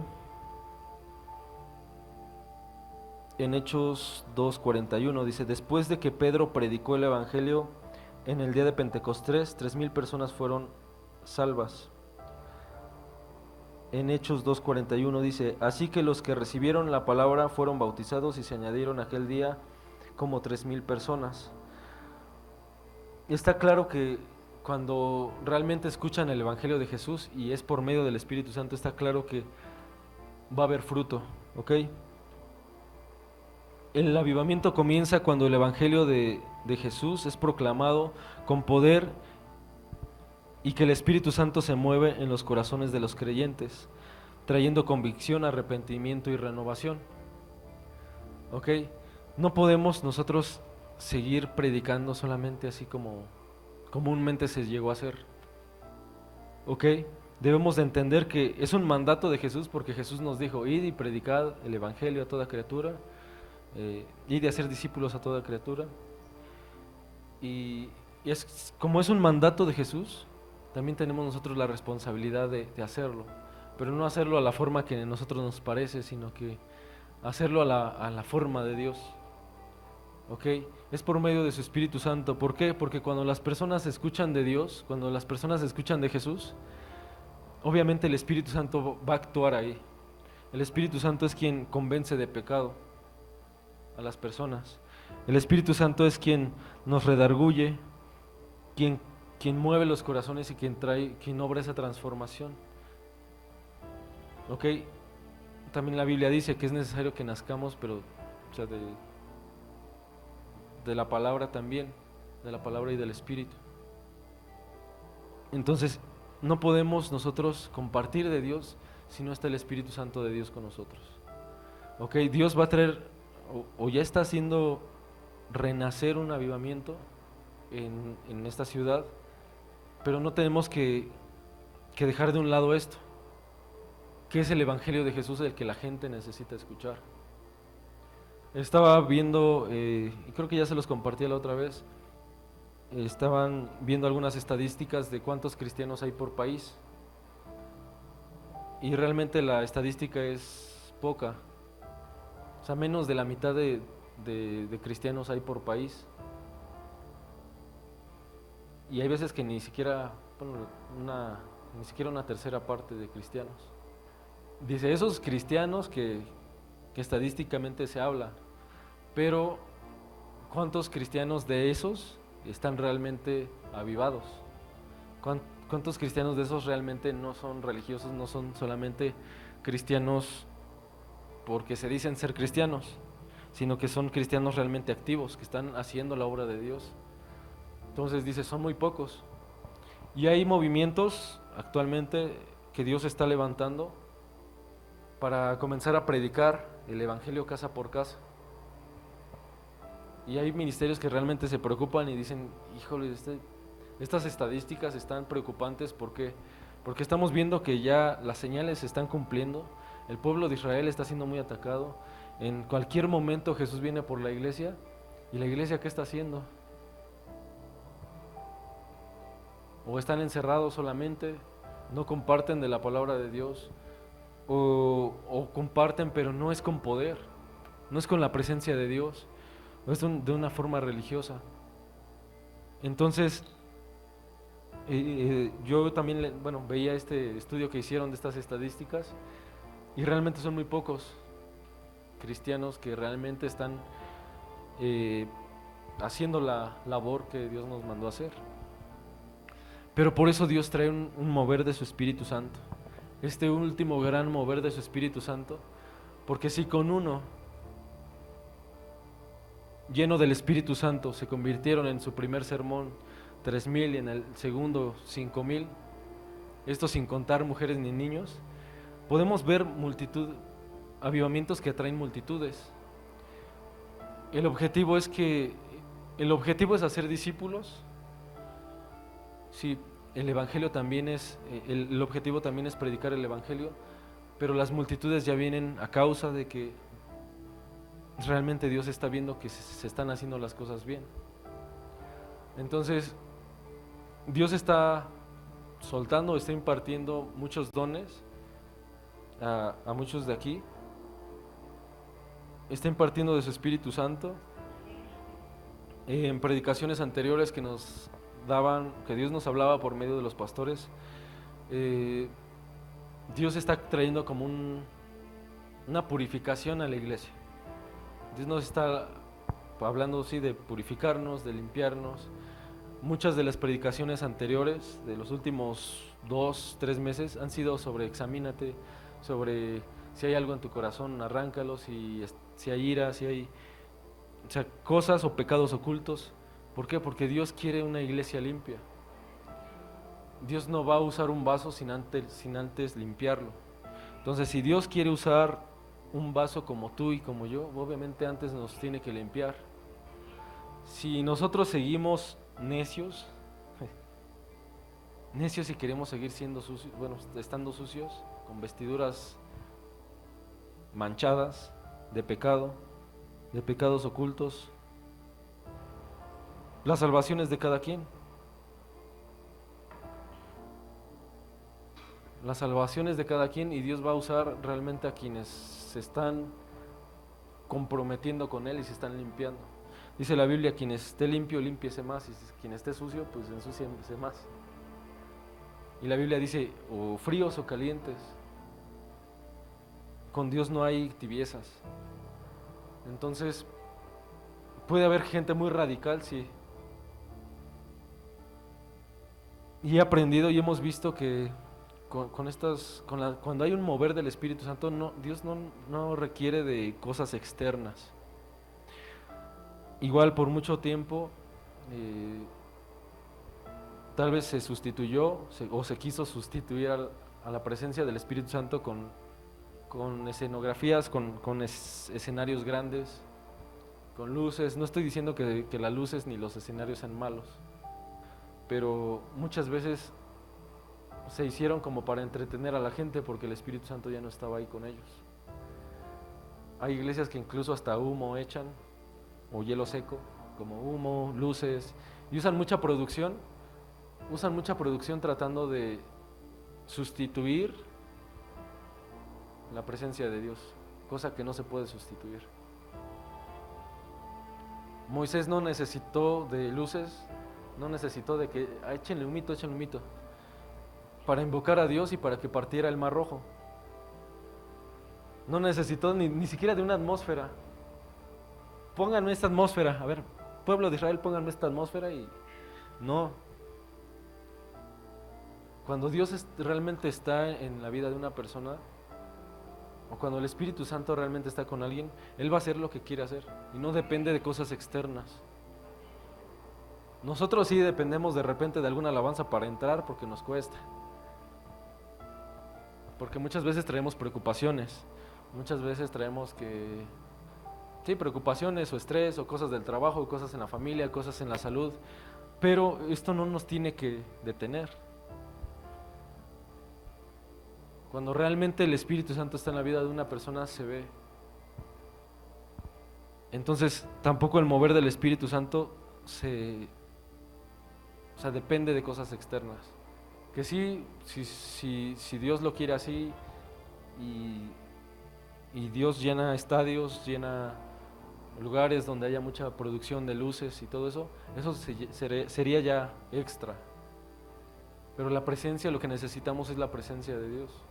En Hechos 2:41 dice: después de que Pedro predicó el Evangelio en el día de Pentecostés, 3,000 personas fueron salvas. En Hechos 2:41 dice: así que los que recibieron la palabra fueron bautizados y se añadieron aquel día como 3,000 personas. Está claro que cuando realmente escuchan el Evangelio de Jesús y es por medio del Espíritu Santo, está claro que va a haber fruto, ¿ok? El avivamiento comienza cuando el Evangelio de Jesús es proclamado con poder y que el Espíritu Santo se mueve en los corazones de los creyentes, trayendo convicción, arrepentimiento y renovación, ¿ok? No podemos nosotros seguir predicando solamente así como comúnmente se llegó a hacer, ¿ok? Debemos de entender que es un mandato de Jesús, porque Jesús nos dijo: id y predicad el Evangelio a toda criatura, id y hacer discípulos a toda criatura. Y como es un mandato de Jesús, también tenemos nosotros la responsabilidad de hacerlo, pero no hacerlo a la forma que a nosotros nos parece, sino que hacerlo a la forma de Dios. ¿Ok? Es por medio de su Espíritu Santo. ¿Por qué? Porque cuando las personas escuchan de Dios, cuando las personas escuchan de Jesús, obviamente el Espíritu Santo va a actuar ahí. El Espíritu Santo es quien convence de pecado a las personas. El Espíritu Santo es quien nos redarguye, quien mueve los corazones y quien obra esa transformación. Ok, también la Biblia dice que es necesario que nazcamos, pero o sea, de la palabra también, de la palabra y del Espíritu. Entonces, no podemos nosotros compartir de Dios si no está el Espíritu Santo de Dios con nosotros. Ok, Dios va a traer, o ya está haciendo renacer un avivamiento en esta ciudad, pero no tenemos que dejar de un lado esto, que es el Evangelio de Jesús, el que la gente necesita escuchar. Estaba viendo, y creo que ya se los compartí la otra vez, estaban viendo algunas estadísticas de cuántos cristianos hay por país, y realmente la estadística es poca, o sea, menos de la mitad de cristianos hay por país, y hay veces que ni siquiera, bueno, ni siquiera una tercera parte de cristianos. Dice, esos cristianos que estadísticamente se habla, pero ¿cuántos cristianos de esos están realmente avivados? ¿Cuántos cristianos de esos realmente no son religiosos, no son solamente cristianos porque se dicen ser cristianos, sino que son cristianos realmente activos, que están haciendo la obra de Dios? Entonces dice, son muy pocos. Y hay movimientos actualmente que Dios está levantando para comenzar a predicar el Evangelio casa por casa. Y hay ministerios que realmente se preocupan y dicen, híjole, estas estadísticas están preocupantes. ¿Por qué? Porque estamos viendo que ya las señales se están cumpliendo, el pueblo de Israel está siendo muy atacado, en cualquier momento Jesús viene por la iglesia, y la iglesia ¿qué está haciendo? O están encerrados solamente, no comparten de la palabra de Dios, o comparten pero no es con poder, no es con la presencia de Dios, es de una forma religiosa. Entonces, yo también veía este estudio que hicieron de estas estadísticas, y realmente son muy pocos cristianos que realmente están haciendo la labor que Dios nos mandó a hacer. Pero por eso Dios trae un mover de su Espíritu Santo, este último gran mover de su Espíritu Santo, porque si con uno lleno del Espíritu Santo se convirtieron en su primer sermón 3,000 y en el segundo 5,000, esto sin contar mujeres ni niños, podemos ver avivamientos que atraen multitudes. El objetivo es hacer discípulos. Sí, el Evangelio también el objetivo también es predicar el Evangelio, pero las multitudes ya vienen a causa de que realmente Dios está viendo que se están haciendo las cosas bien. Entonces, Dios está soltando, está impartiendo muchos dones a muchos de aquí. Está impartiendo de su Espíritu Santo. En predicaciones anteriores que nos daban, que Dios nos hablaba por medio de los pastores, Dios está trayendo como una purificación a la iglesia. Dios nos está hablando, sí, de purificarnos, de limpiarnos. Muchas de las predicaciones anteriores, de los últimos 2-3 meses, han sido sobre examínate, sobre si hay algo en tu corazón, arráncalo, si hay ira, si hay cosas o pecados ocultos. ¿Por qué? Porque Dios quiere una iglesia limpia. Dios no va a usar un vaso sin antes limpiarlo. Entonces, si Dios quiere usar un vaso como tú y como yo, obviamente antes nos tiene que limpiar. Si nosotros seguimos necios y queremos seguir siendo sucios, estando sucios, con vestiduras manchadas de pecado, de pecados ocultos, la salvación es de cada quien. La salvación es de cada quien, y Dios va a usar realmente a quienes se están comprometiendo con Él y se están limpiando. Dice la Biblia, quien esté limpio, límpiese más, y quien esté sucio, pues ensúciese más. Y la Biblia dice, o fríos o calientes. con Dios no hay tibiezas. Entonces, puede haber gente muy radical, sí. Y he aprendido y hemos visto que cuando hay un mover del Espíritu Santo, Dios no requiere de cosas externas. Igual por mucho tiempo, tal vez se sustituyó o se quiso sustituir a la presencia del Espíritu Santo con escenografías, con escenarios grandes, con luces. No estoy diciendo que las luces ni los escenarios sean malos, pero muchas veces se hicieron como para entretener a la gente porque el Espíritu Santo ya no estaba ahí con ellos. Hay iglesias que incluso hasta humo echan, o hielo seco, como humo, luces, y usan mucha producción tratando de sustituir la presencia de Dios, cosa que no se puede sustituir. Moisés no necesitó de luces, no necesitó de que échenle humito, para invocar a Dios y para que partiera el Mar Rojo. No necesitó ni siquiera de una atmósfera. Pónganme esta atmósfera, a ver, pueblo de Israel, pónganme esta atmósfera y no. Cuando Dios realmente está en la vida de una persona, o cuando el Espíritu Santo realmente está con alguien, Él va a hacer lo que quiere hacer y no depende de cosas externas. Nosotros sí dependemos de repente de alguna alabanza para entrar porque nos cuesta. Porque muchas veces traemos preocupaciones, muchas veces traemos preocupaciones o estrés o cosas del trabajo, cosas en la familia, cosas en la salud, pero esto no nos tiene que detener. Cuando realmente el Espíritu Santo está en la vida de una persona se ve. Entonces tampoco el mover del Espíritu Santo depende de cosas externas. Que sí, si Dios lo quiere así y Dios llena estadios, llena lugares donde haya mucha producción de luces y todo eso sería ya extra. Pero la presencia, lo que necesitamos es la presencia de Dios.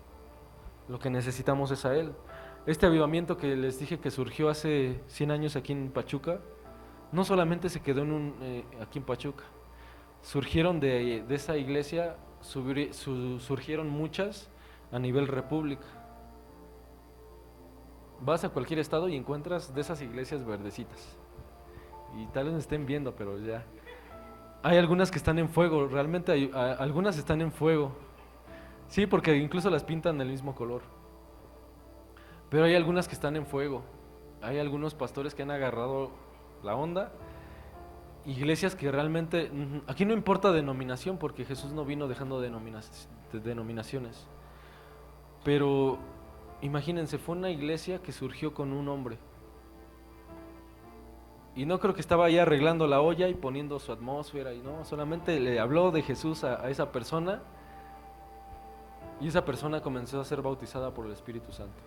Lo que necesitamos es a Él. Este avivamiento que les dije que surgió hace 100 años aquí en Pachuca, no solamente se quedó aquí en Pachuca. Surgieron de esa iglesia, surgieron muchas a nivel república. Vas a cualquier estado y encuentras de esas iglesias verdecitas. Y tal vez me estén viendo, pero ya. Hay algunas que están en fuego, realmente algunas están en fuego. Sí, porque incluso las pintan del mismo color. Pero hay algunas que están en fuego. Hay algunos pastores que han agarrado la onda. Iglesias que realmente, aquí no importa denominación, porque Jesús no vino dejando denominaciones. Pero imagínense, fue una iglesia que surgió con un hombre. Y no creo que estaba ahí arreglando la olla y poniendo su atmósfera, y no, solamente le habló de Jesús a esa persona, y esa persona comenzó a ser bautizada por el Espíritu Santo.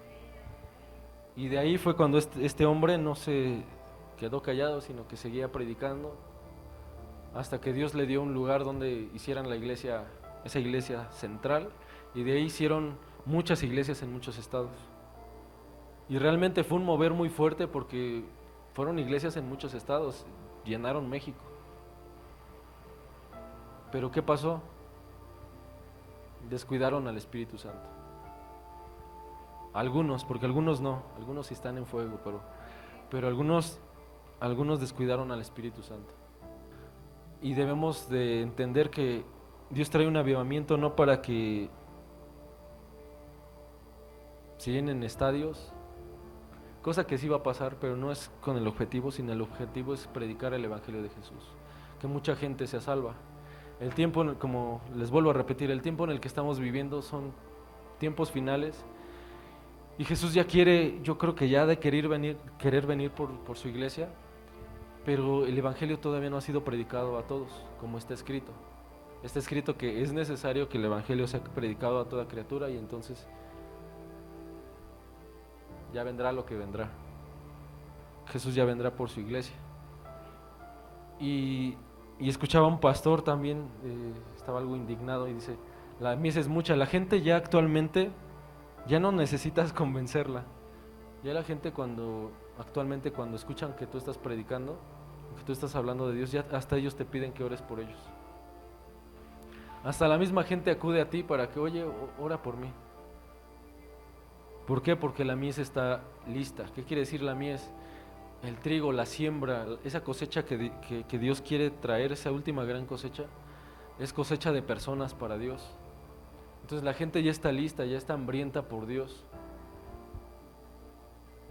Y de ahí fue cuando este hombre no se quedó callado, sino que seguía predicando, hasta que Dios le dio un lugar donde hicieran la iglesia, esa iglesia central, y de ahí hicieron muchas iglesias en muchos estados. Y realmente fue un mover muy fuerte porque fueron iglesias en muchos estados, llenaron México. Pero ¿qué pasó? Descuidaron al Espíritu Santo. Algunos, porque algunos no, algunos sí están en fuego, pero algunos descuidaron al Espíritu Santo. Y debemos de entender que Dios trae un avivamiento no para que se llenen estadios, cosa que sí va a pasar, pero no es con el objetivo, sino el objetivo es predicar el Evangelio de Jesús, que mucha gente se salva. El tiempo, como les vuelvo a repetir, el tiempo en el que estamos viviendo son tiempos finales, y Jesús ya quiere, yo creo que ya de querer venir por su iglesia, pero el Evangelio todavía no ha sido predicado a todos, como está escrito. Está escrito que es necesario que el Evangelio sea predicado a toda criatura, y entonces ya vendrá lo que vendrá. Jesús ya vendrá por su iglesia. Y escuchaba a un pastor también, estaba algo indignado y dice, la mies es mucha, la gente ya actualmente ya no necesitas convencerla. Ya la gente actualmente cuando escuchan que tú estás predicando, que tú estás hablando de Dios, ya hasta ellos te piden que ores por ellos. Hasta la misma gente acude a ti para que, oye, ora por mí. ¿Por qué? Porque la mies está lista. ¿Qué quiere decir la mies? El trigo, la siembra, esa cosecha que Dios quiere traer, esa última gran cosecha, es cosecha de personas para Dios. Entonces la gente ya está lista, ya está hambrienta por Dios.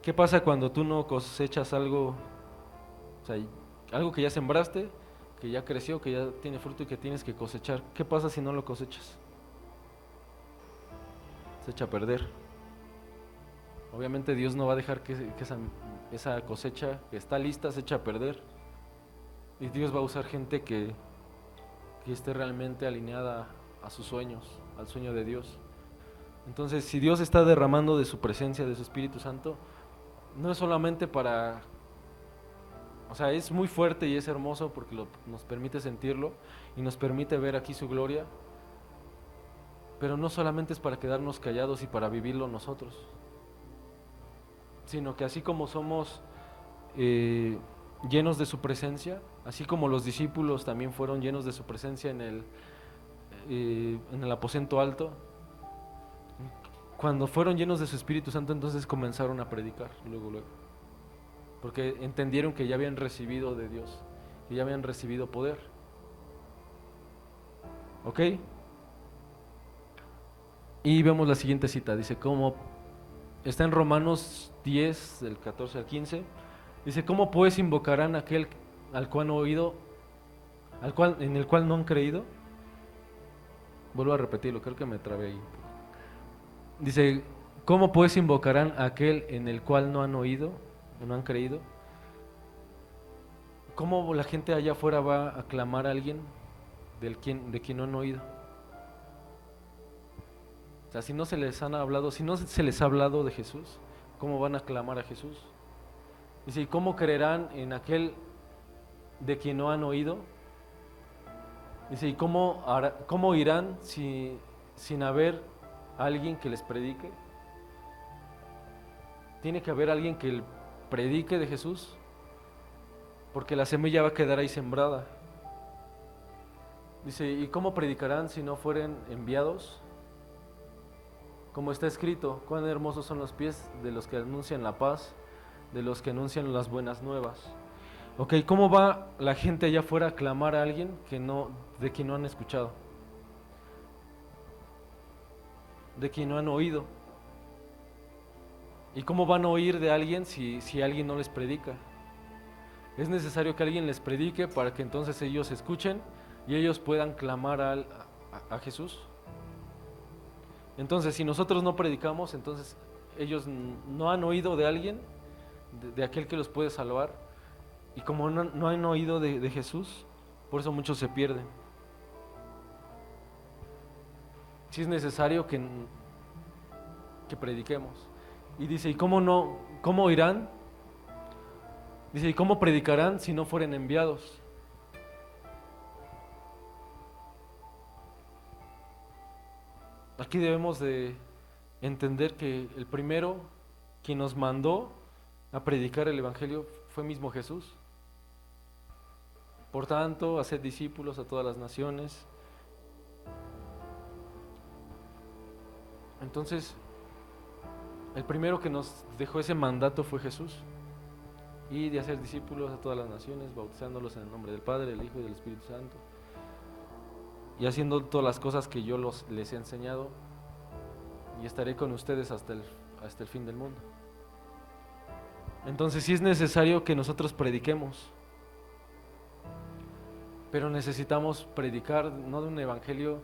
¿Qué pasa cuando tú no cosechas algo, o sea, algo que ya sembraste, que ya creció, que ya tiene fruto y que tienes que cosechar? ¿Qué pasa si no lo cosechas? Se echa a perder. Obviamente Dios no va a dejar que esa cosecha que está lista se eche a perder. Y Dios va a usar gente que esté realmente alineada a sus sueños, al sueño de Dios. Entonces, si Dios está derramando de su presencia, de su Espíritu Santo, no es solamente para... O sea, es muy fuerte y es hermoso porque nos permite sentirlo y nos permite ver aquí su gloria, pero no solamente es para quedarnos callados y para vivirlo nosotros, sino que así como somos llenos de su presencia, así como los discípulos también fueron llenos de su presencia en el aposento alto, cuando fueron llenos de su Espíritu Santo, entonces comenzaron a predicar, luego, porque entendieron que ya habían recibido de Dios, que ya habían recibido poder. ¿Ok? Y vemos la siguiente cita, dice, como está en Romanos 10, del 14 al 15, dice, ¿cómo pues invocarán a aquel al cual han oído, en el cual no han creído? Vuelvo a repetirlo, creo que me trabé ahí. Dice, ¿cómo pues invocarán a aquel en el cual no han oído, o no han creído? ¿Cómo la gente allá afuera va a clamar a alguien de quien no han oído? O sea, si no se les han hablado, si no se les ha hablado de Jesús, ¿cómo van a clamar a Jesús? Dice, ¿y cómo creerán en aquel de quien no han oído? Dice, ¿y cómo irán sin haber alguien que les predique? Tiene que haber alguien que predique de Jesús, porque la semilla va a quedar ahí sembrada. Dice, ¿y cómo predicarán si no fueren enviados? Como está escrito, cuán hermosos son los pies de los que anuncian la paz, de los que anuncian las buenas nuevas. Ok, ¿cómo va la gente allá afuera a clamar a alguien de quien no han escuchado? De quien no han oído. ¿Y cómo van a oír de alguien si alguien no les predica? Es necesario que alguien les predique para que entonces ellos escuchen y ellos puedan clamar a Jesús. Entonces, si nosotros no predicamos, entonces ellos no han oído de alguien, de aquel que los puede salvar. Y como no han oído de Jesús, por eso muchos se pierden. Sí es necesario que prediquemos. Y dice, ¿y cómo irán? Dice, ¿y cómo predicarán si no fueren enviados? Aquí debemos de entender que el primero quien nos mandó a predicar el Evangelio fue mismo Jesús. Por tanto, haced discípulos a todas las naciones. Entonces, el primero que nos dejó ese mandato fue Jesús. Y de hacer discípulos a todas las naciones, bautizándolos en el nombre del Padre, del Hijo y del Espíritu Santo. Y haciendo todas las cosas que yo les he enseñado. Y estaré con ustedes hasta el fin del mundo. Entonces sí es necesario que nosotros prediquemos. Pero necesitamos predicar no de un evangelio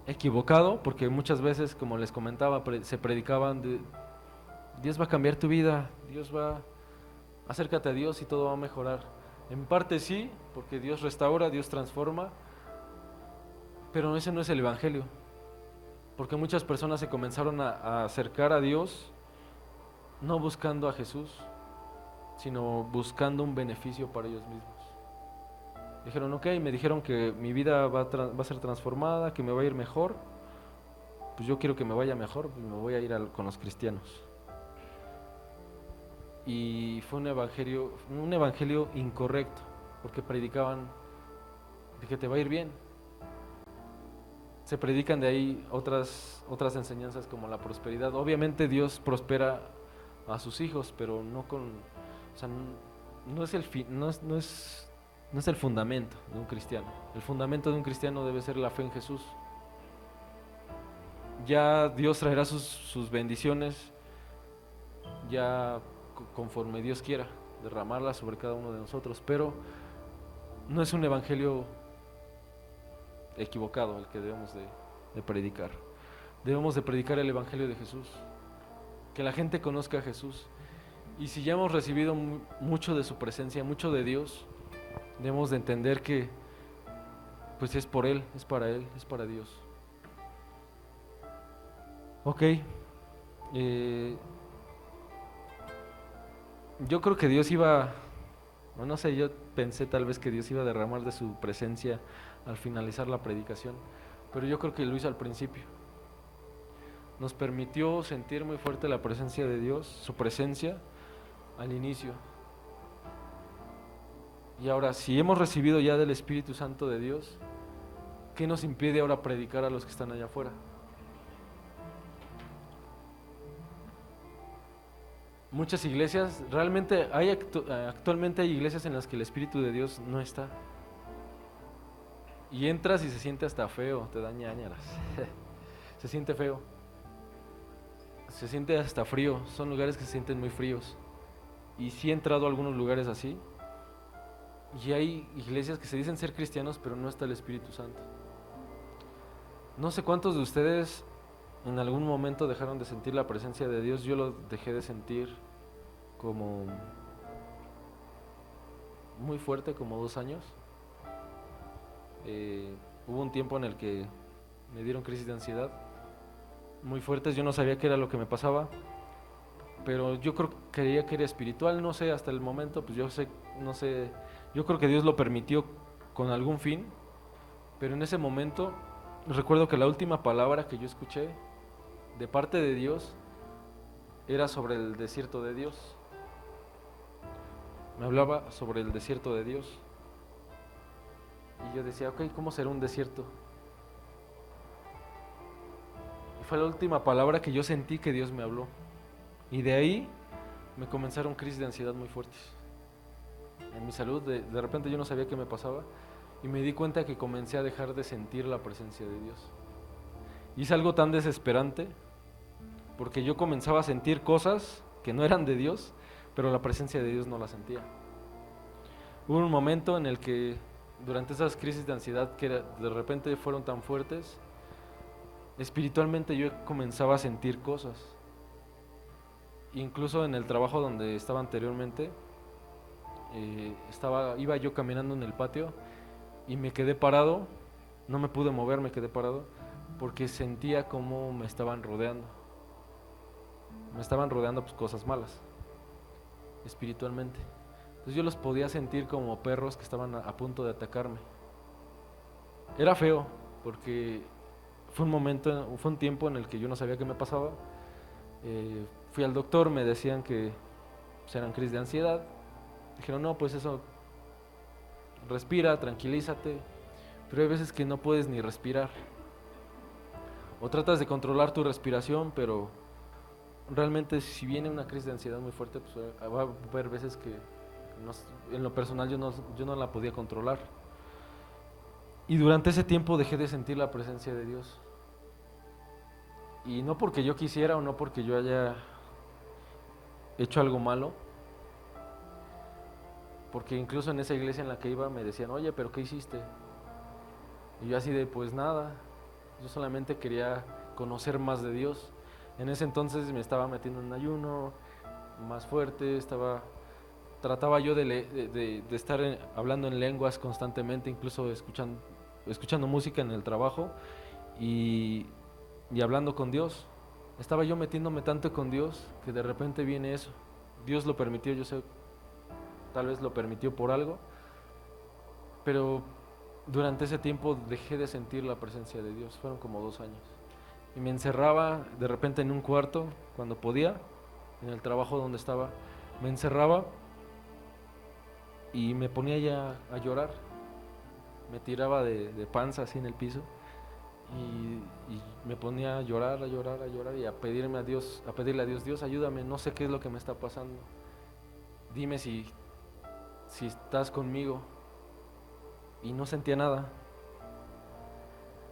equivocado, porque muchas veces, como les comentaba, se predicaban de Dios va a cambiar tu vida, acércate a Dios y todo va a mejorar. En parte sí, porque Dios restaura, Dios transforma, pero ese no es el evangelio, porque muchas personas se comenzaron a acercar a Dios no buscando a Jesús, sino buscando un beneficio para ellos mismos. Dijeron, ok, me dijeron que mi vida va a ser transformada, que me va a ir mejor, pues yo quiero que me vaya mejor, pues me voy a ir con los cristianos. Y fue un evangelio incorrecto, porque predicaban de que te va a ir bien. Se predican de ahí otras enseñanzas como la prosperidad. Obviamente Dios prospera a sus hijos, pero no con, o sea, no es no es el fundamento de un cristiano. El fundamento de un cristiano debe ser la fe en Jesús. Ya Dios traerá sus bendiciones, ya conforme Dios quiera, derramarlas sobre cada uno de nosotros, pero no es un evangelio equivocado el que debemos de predicar. Debemos de predicar el evangelio de Jesús, que la gente conozca a Jesús. Y si ya hemos recibido mucho de su presencia, mucho de Dios, debemos de entender que pues es por Él, es para Él, es para Dios. Ok, yo creo que Dios iba, no sé, yo pensé tal vez que Dios iba a derramar de su presencia al finalizar la predicación, pero yo creo que lo hizo al principio. Nos permitió sentir muy fuerte la presencia de Dios, su presencia al inicio. Y ahora, si hemos recibido ya del Espíritu Santo de Dios, ¿qué nos impide ahora predicar a los que están allá afuera? Muchas iglesias, realmente actualmente hay iglesias en las que el Espíritu de Dios no está. Y entras y se siente hasta feo, te da ñáñaras. Se siente feo. Se siente hasta frío, son lugares que se sienten muy fríos. Y sí he entrado a algunos lugares así. Y hay iglesias que se dicen ser cristianos, pero no está el Espíritu Santo. No sé cuántos de ustedes en algún momento dejaron de sentir la presencia de Dios. Yo lo dejé de sentir como muy fuerte, como 2 años. Hubo un tiempo en el que me dieron crisis de ansiedad muy fuertes. Yo no sabía qué era lo que me pasaba, pero yo creía que era espiritual. No sé, hasta el momento, pues no sé, yo creo que Dios lo permitió con algún fin, pero en ese momento recuerdo que la última palabra que yo escuché de parte de Dios era sobre el desierto de Dios. Me hablaba sobre el desierto de Dios. Y yo decía, ok, ¿cómo será un desierto? Y fue la última palabra que yo sentí que Dios me habló. Y de ahí me comenzaron crisis de ansiedad muy fuertes. En mi salud, de repente yo no sabía qué me pasaba. Y me di cuenta que comencé a dejar de sentir la presencia de Dios. Y es algo tan desesperante, porque yo comenzaba a sentir cosas que no eran de Dios, pero la presencia de Dios no la sentía. Hubo un momento en el que durante esas crisis de ansiedad que de repente fueron tan fuertes, espiritualmente yo comenzaba a sentir cosas. Incluso en el trabajo donde estaba anteriormente, iba yo caminando en el patio y me quedé parado, no me pude mover, me quedé parado porque sentía como me estaban rodeando. Me estaban rodeando pues cosas malas, espiritualmente. Entonces yo los podía sentir como perros que estaban a punto de atacarme. Era feo, porque fue un tiempo en el que yo no sabía qué me pasaba. Fui al doctor, me decían que pues, eran crisis de ansiedad. Dijeron, no, pues eso, respira, tranquilízate. Pero hay veces que no puedes ni respirar. O tratas de controlar tu respiración, pero realmente si viene una crisis de ansiedad muy fuerte, pues va a haber veces que en lo personal yo no la podía controlar. Y durante ese tiempo dejé de sentir la presencia de Dios. Y no porque yo quisiera o no porque yo haya hecho algo malo, porque incluso en esa iglesia en la que iba me decían, oye, pero ¿qué hiciste? Y yo así de, pues nada, yo solamente quería conocer más de Dios. En ese entonces me estaba metiendo en ayuno más fuerte, trataba yo de estar hablando en lenguas constantemente, incluso escuchando música en el trabajo y hablando con Dios. Estaba yo metiéndome tanto con Dios que de repente viene eso. Dios lo permitió, yo sé, tal vez lo permitió por algo, pero durante ese tiempo dejé de sentir la presencia de Dios. Fueron como 2 años. y me encerraba de repente en un cuarto cuando podía, en el trabajo donde estaba, me encerraba y me ponía ya a llorar, me tiraba de panza así en el piso y me ponía a llorar, a llorar, a llorar y a pedirme a Dios, a pedirle a Dios, Dios ayúdame, no sé qué es lo que me está pasando, dime si estás conmigo. Y no sentía nada.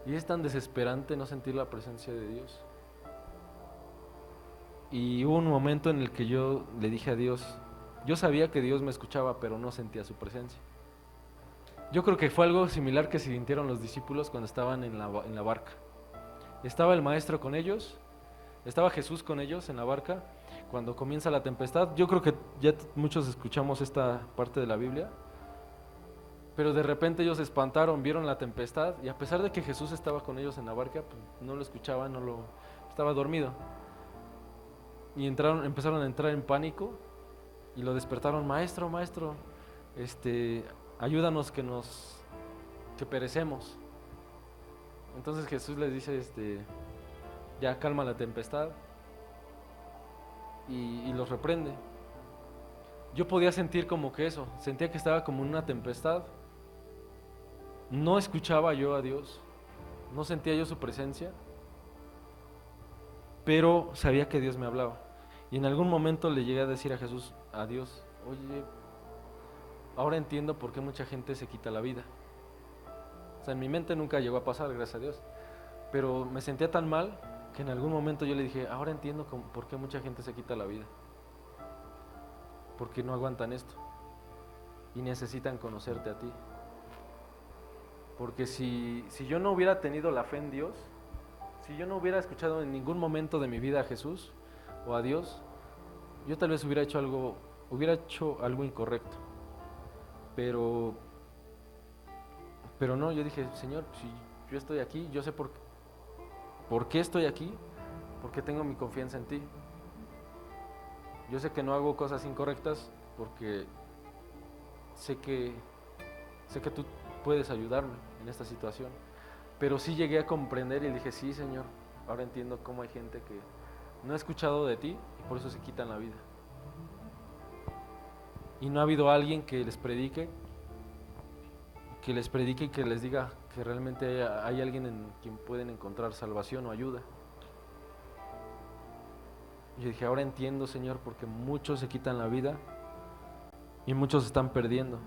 Y es tan desesperante no sentir la presencia de Dios. Y hubo un momento en el que yo le dije a Dios, yo sabía que Dios me escuchaba, pero no sentía su presencia. Yo creo que fue algo similar que sintieron los discípulos cuando estaban en la barca. Estaba el maestro con ellos, estaba Jesús con ellos en la barca, cuando comienza la tempestad. Yo creo que ya muchos escuchamos esta parte de la Biblia, pero de repente ellos se espantaron, vieron la tempestad, y a pesar de que Jesús estaba con ellos en la barca, pues no lo escuchaban, estaba dormido. Y empezaron a entrar en pánico y lo despertaron, maestro, ayúdanos que perecemos. Entonces Jesús les dice, ya calma la tempestad y los reprende. Yo podía sentir como que eso, sentía que estaba como en una tempestad. No escuchaba yo a Dios, no sentía yo su presencia, pero sabía que Dios me hablaba. Y en algún momento le llegué a decir a Jesús, a Dios, oye, ahora entiendo por qué mucha gente se quita la vida. O sea, en mi mente nunca llegó a pasar, gracias a Dios, pero me sentía tan mal que en algún momento yo le dije, ahora entiendo por qué mucha gente se quita la vida. Porque no aguantan esto y necesitan conocerte a ti. Porque si yo no hubiera tenido la fe en Dios, si yo no hubiera escuchado en ningún momento de mi vida a Jesús o a Dios, yo tal vez hubiera hecho algo incorrecto. Pero no, yo dije, Señor, si yo estoy aquí, yo sé por qué estoy aquí, porque tengo mi confianza en ti. Yo sé que no hago cosas incorrectas porque sé que tú puedes ayudarme en esta situación. Pero sí llegué a comprender y dije, sí, Señor, ahora entiendo cómo hay gente que no ha escuchado de ti y por eso se quitan la vida. Y no ha habido alguien que les predique y que les diga que realmente hay alguien en quien pueden encontrar salvación o ayuda. Yo dije, ahora entiendo, Señor, porque muchos se quitan la vida y muchos se están perdiendo.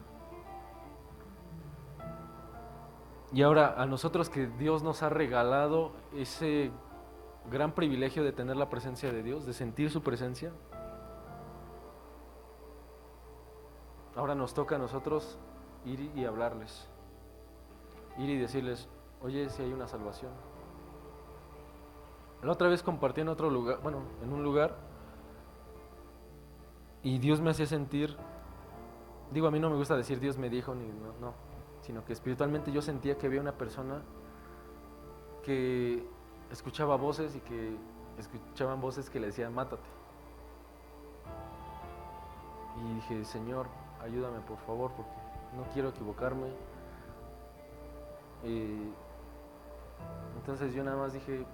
Y ahora a nosotros que Dios nos ha regalado ese gran privilegio de tener la presencia de Dios, de sentir su presencia, ahora nos toca a nosotros ir y hablarles, ir y decirles, oye, si hay una salvación. La otra vez compartí en otro lugar, en un lugar, y Dios me hacía sentir, a mí no me gusta decir Dios me dijo, no, sino que espiritualmente yo sentía que había una persona que escuchaba voces y que escuchaban voces que le decían, mátate. Y dije, Señor, ayúdame por favor, porque no quiero equivocarme. Entonces yo nada más dije,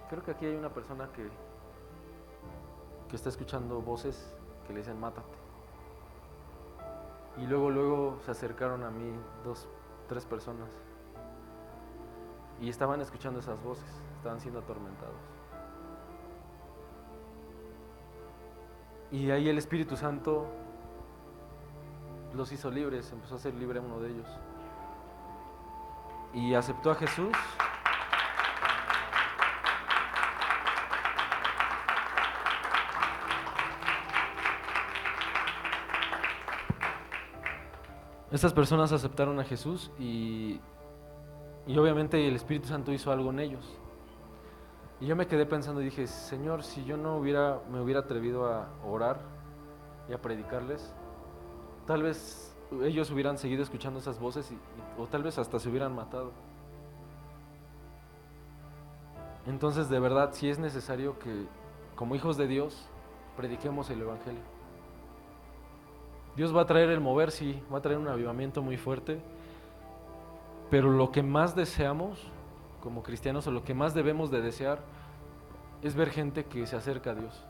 creo que aquí hay una persona que está escuchando voces que le dicen, mátate. Y luego se acercaron a mí 2-3 personas y estaban escuchando esas voces, estaban siendo atormentados. Y ahí el Espíritu Santo los hizo libres, empezó a ser libre uno de ellos. Y aceptó a Jesús. Estas personas aceptaron a Jesús y obviamente el Espíritu Santo hizo algo en ellos. Y yo me quedé pensando y dije, Señor, si yo no me hubiera atrevido a orar y a predicarles, tal vez ellos hubieran seguido escuchando esas voces o tal vez hasta se hubieran matado. Entonces, de verdad, sí es necesario que, como hijos de Dios, prediquemos el Evangelio. Dios va a traer el mover, sí, va a traer un avivamiento muy fuerte, pero lo que más deseamos como cristianos, o lo que más debemos de desear, es ver gente que se acerca a Dios.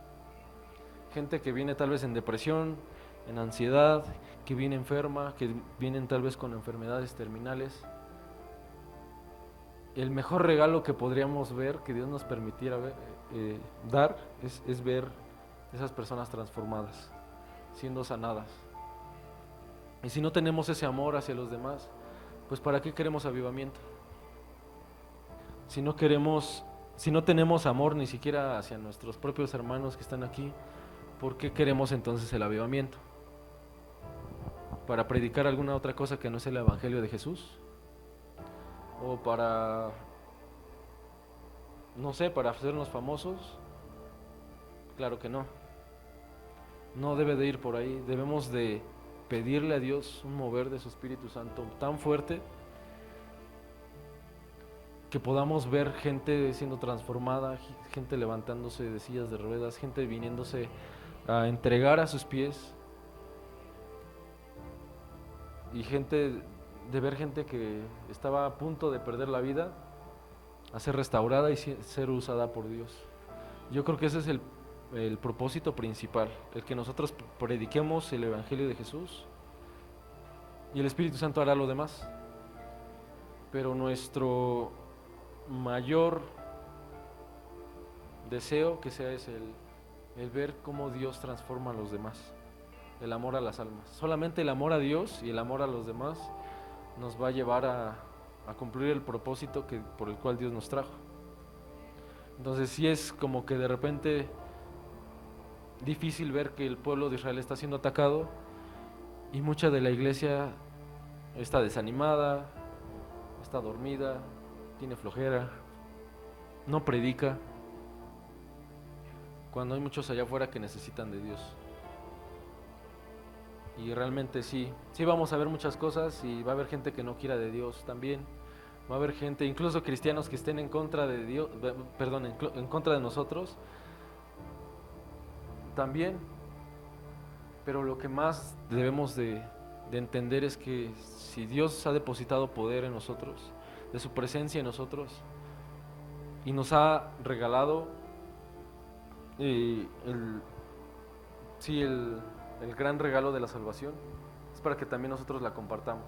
Gente que viene tal vez en depresión, en ansiedad, que viene enferma, que vienen tal vez con enfermedades terminales. El mejor regalo que podríamos ver, que Dios nos permitiera dar, es ver esas personas transformadas, siendo sanadas. Y si no tenemos ese amor hacia los demás, pues ¿para qué queremos avivamiento? Si no tenemos amor ni siquiera hacia nuestros propios hermanos que están aquí, ¿por qué queremos entonces el avivamiento? ¿Para predicar alguna otra cosa que no es el Evangelio de Jesús? ¿O para, no sé, para hacernos famosos? Claro que no. No debe de ir por ahí. Debemos de pedirle a Dios un mover de su Espíritu Santo tan fuerte que podamos ver gente siendo transformada, gente levantándose de sillas de ruedas, gente viniéndose a entregar a sus pies, y de ver gente que estaba a punto de perder la vida, a ser restaurada y ser usada por Dios. Yo creo que ese es el propósito principal, el que nosotros prediquemos el Evangelio de Jesús, y el Espíritu Santo hará lo demás. Pero nuestro mayor deseo que sea es el ver cómo Dios transforma a los demás, el amor a las almas. Solamente el amor a Dios y el amor a los demás nos va a llevar a cumplir el propósito por el cual Dios nos trajo. Entonces sí es como que de repente difícil ver que el pueblo de Israel está siendo atacado y mucha de la iglesia está desanimada, está dormida, tiene flojera, no predica, cuando hay muchos allá afuera que necesitan de Dios. Y realmente sí vamos a ver muchas cosas, y va a haber gente que no quiera de Dios también. Va a haber gente, incluso cristianos, que estén en contra de Dios, en contra de nosotros también. Pero lo que más debemos de entender es que si Dios ha depositado poder en nosotros, de su presencia en nosotros, y nos ha regalado el gran regalo de la salvación, es para que también nosotros la compartamos.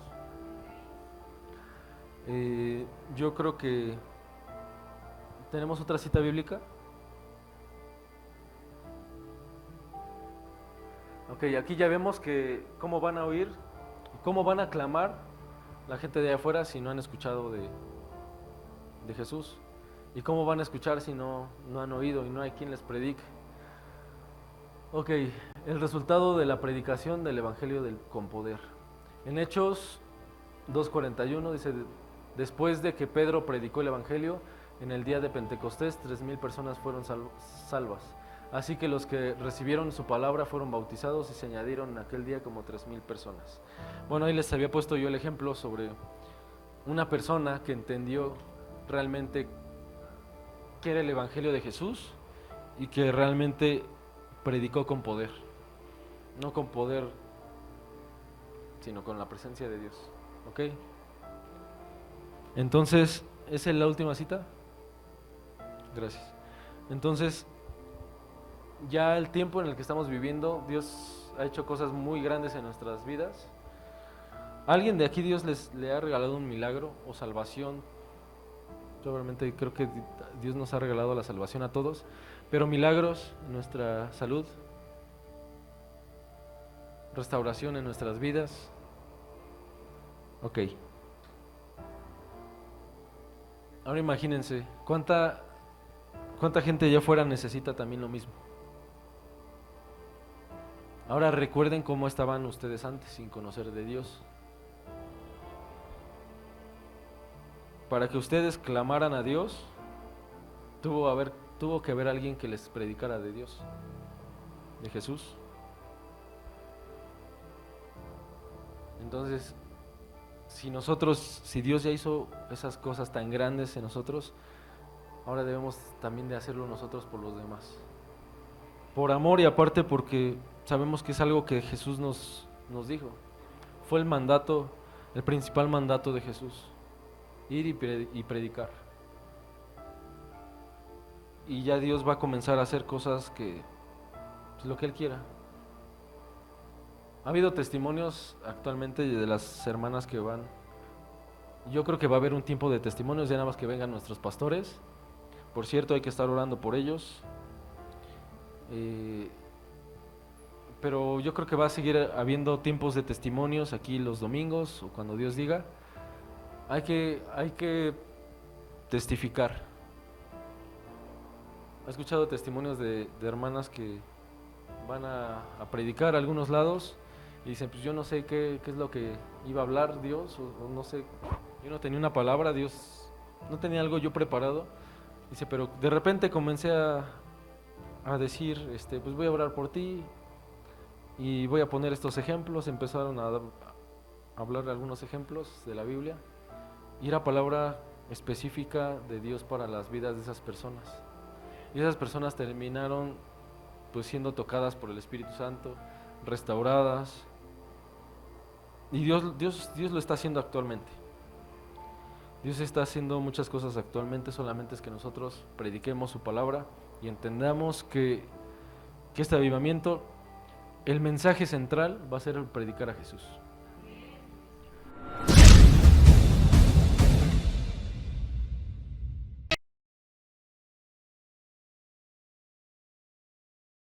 Yo creo que tenemos otra cita bíblica. Ok, aquí ya vemos que cómo van a oír, cómo van a clamar la gente de allá afuera si no han escuchado de Jesús, y cómo van a escuchar si no han oído y no hay quien les predique. Ok, el resultado de la predicación del Evangelio con poder. En Hechos 2:41 dice: después de que Pedro predicó el Evangelio, en el día de Pentecostés 3,000 personas fueron salvas. Así que los que recibieron su palabra fueron bautizados, y se añadieron en aquel día como 3,000 personas. Bueno, ahí les había puesto yo el ejemplo sobre una persona que entendió realmente qué era el Evangelio de Jesús y que realmente predicó con poder. No con poder, sino con la presencia de Dios. ¿Ok? Entonces, ¿esa es la última cita? Gracias. Entonces, ya el tiempo en el que estamos viviendo, Dios ha hecho cosas muy grandes en nuestras vidas. ¿Alguien de aquí Dios le ha regalado un milagro o salvación? Yo realmente creo que Dios nos ha regalado la salvación a todos, pero milagros en nuestra salud, restauración en nuestras vidas. Ok. Ahora imagínense, ¿cuánta gente allá afuera necesita también lo mismo? Ahora recuerden cómo estaban ustedes antes sin conocer de Dios. Para que ustedes clamaran a Dios, tuvo que haber alguien que les predicara de Dios, de Jesús. Entonces, si Dios ya hizo esas cosas tan grandes en nosotros, ahora debemos también de hacerlo nosotros por los demás. Por amor, y aparte porque sabemos que es algo que Jesús nos dijo. Fue el principal mandato de Jesús: ir y predicar. y ya Dios va a comenzar a hacer cosas que, pues, lo que Él quiera. Ha habido testimonios actualmente de las hermanas que van. Yo creo que va a haber un tiempo de testimonios, ya nada más que vengan nuestros pastores. Por cierto, hay que estar orando por ellos. Pero yo creo que va a seguir habiendo tiempos de testimonios aquí los domingos o cuando Dios diga. Hay que testificar. He escuchado testimonios de hermanas que van a predicar a algunos lados y dicen, pues yo no sé qué es lo que iba a hablar Dios, o no sé, yo no tenía una palabra, Dios, no tenía algo yo preparado. Dice, pero de repente comencé a decir, pues voy a orar por ti y voy a poner estos ejemplos. Empezaron a hablar algunos ejemplos de la Biblia y era palabra específica de Dios para las vidas de esas personas. Y esas personas terminaron pues siendo tocadas por el Espíritu Santo, restauradas. Y Dios lo está haciendo actualmente. Dios está haciendo muchas cosas actualmente, solamente es que nosotros prediquemos su palabra y entendamos que este avivamiento, el mensaje central va a ser el predicar a Jesús.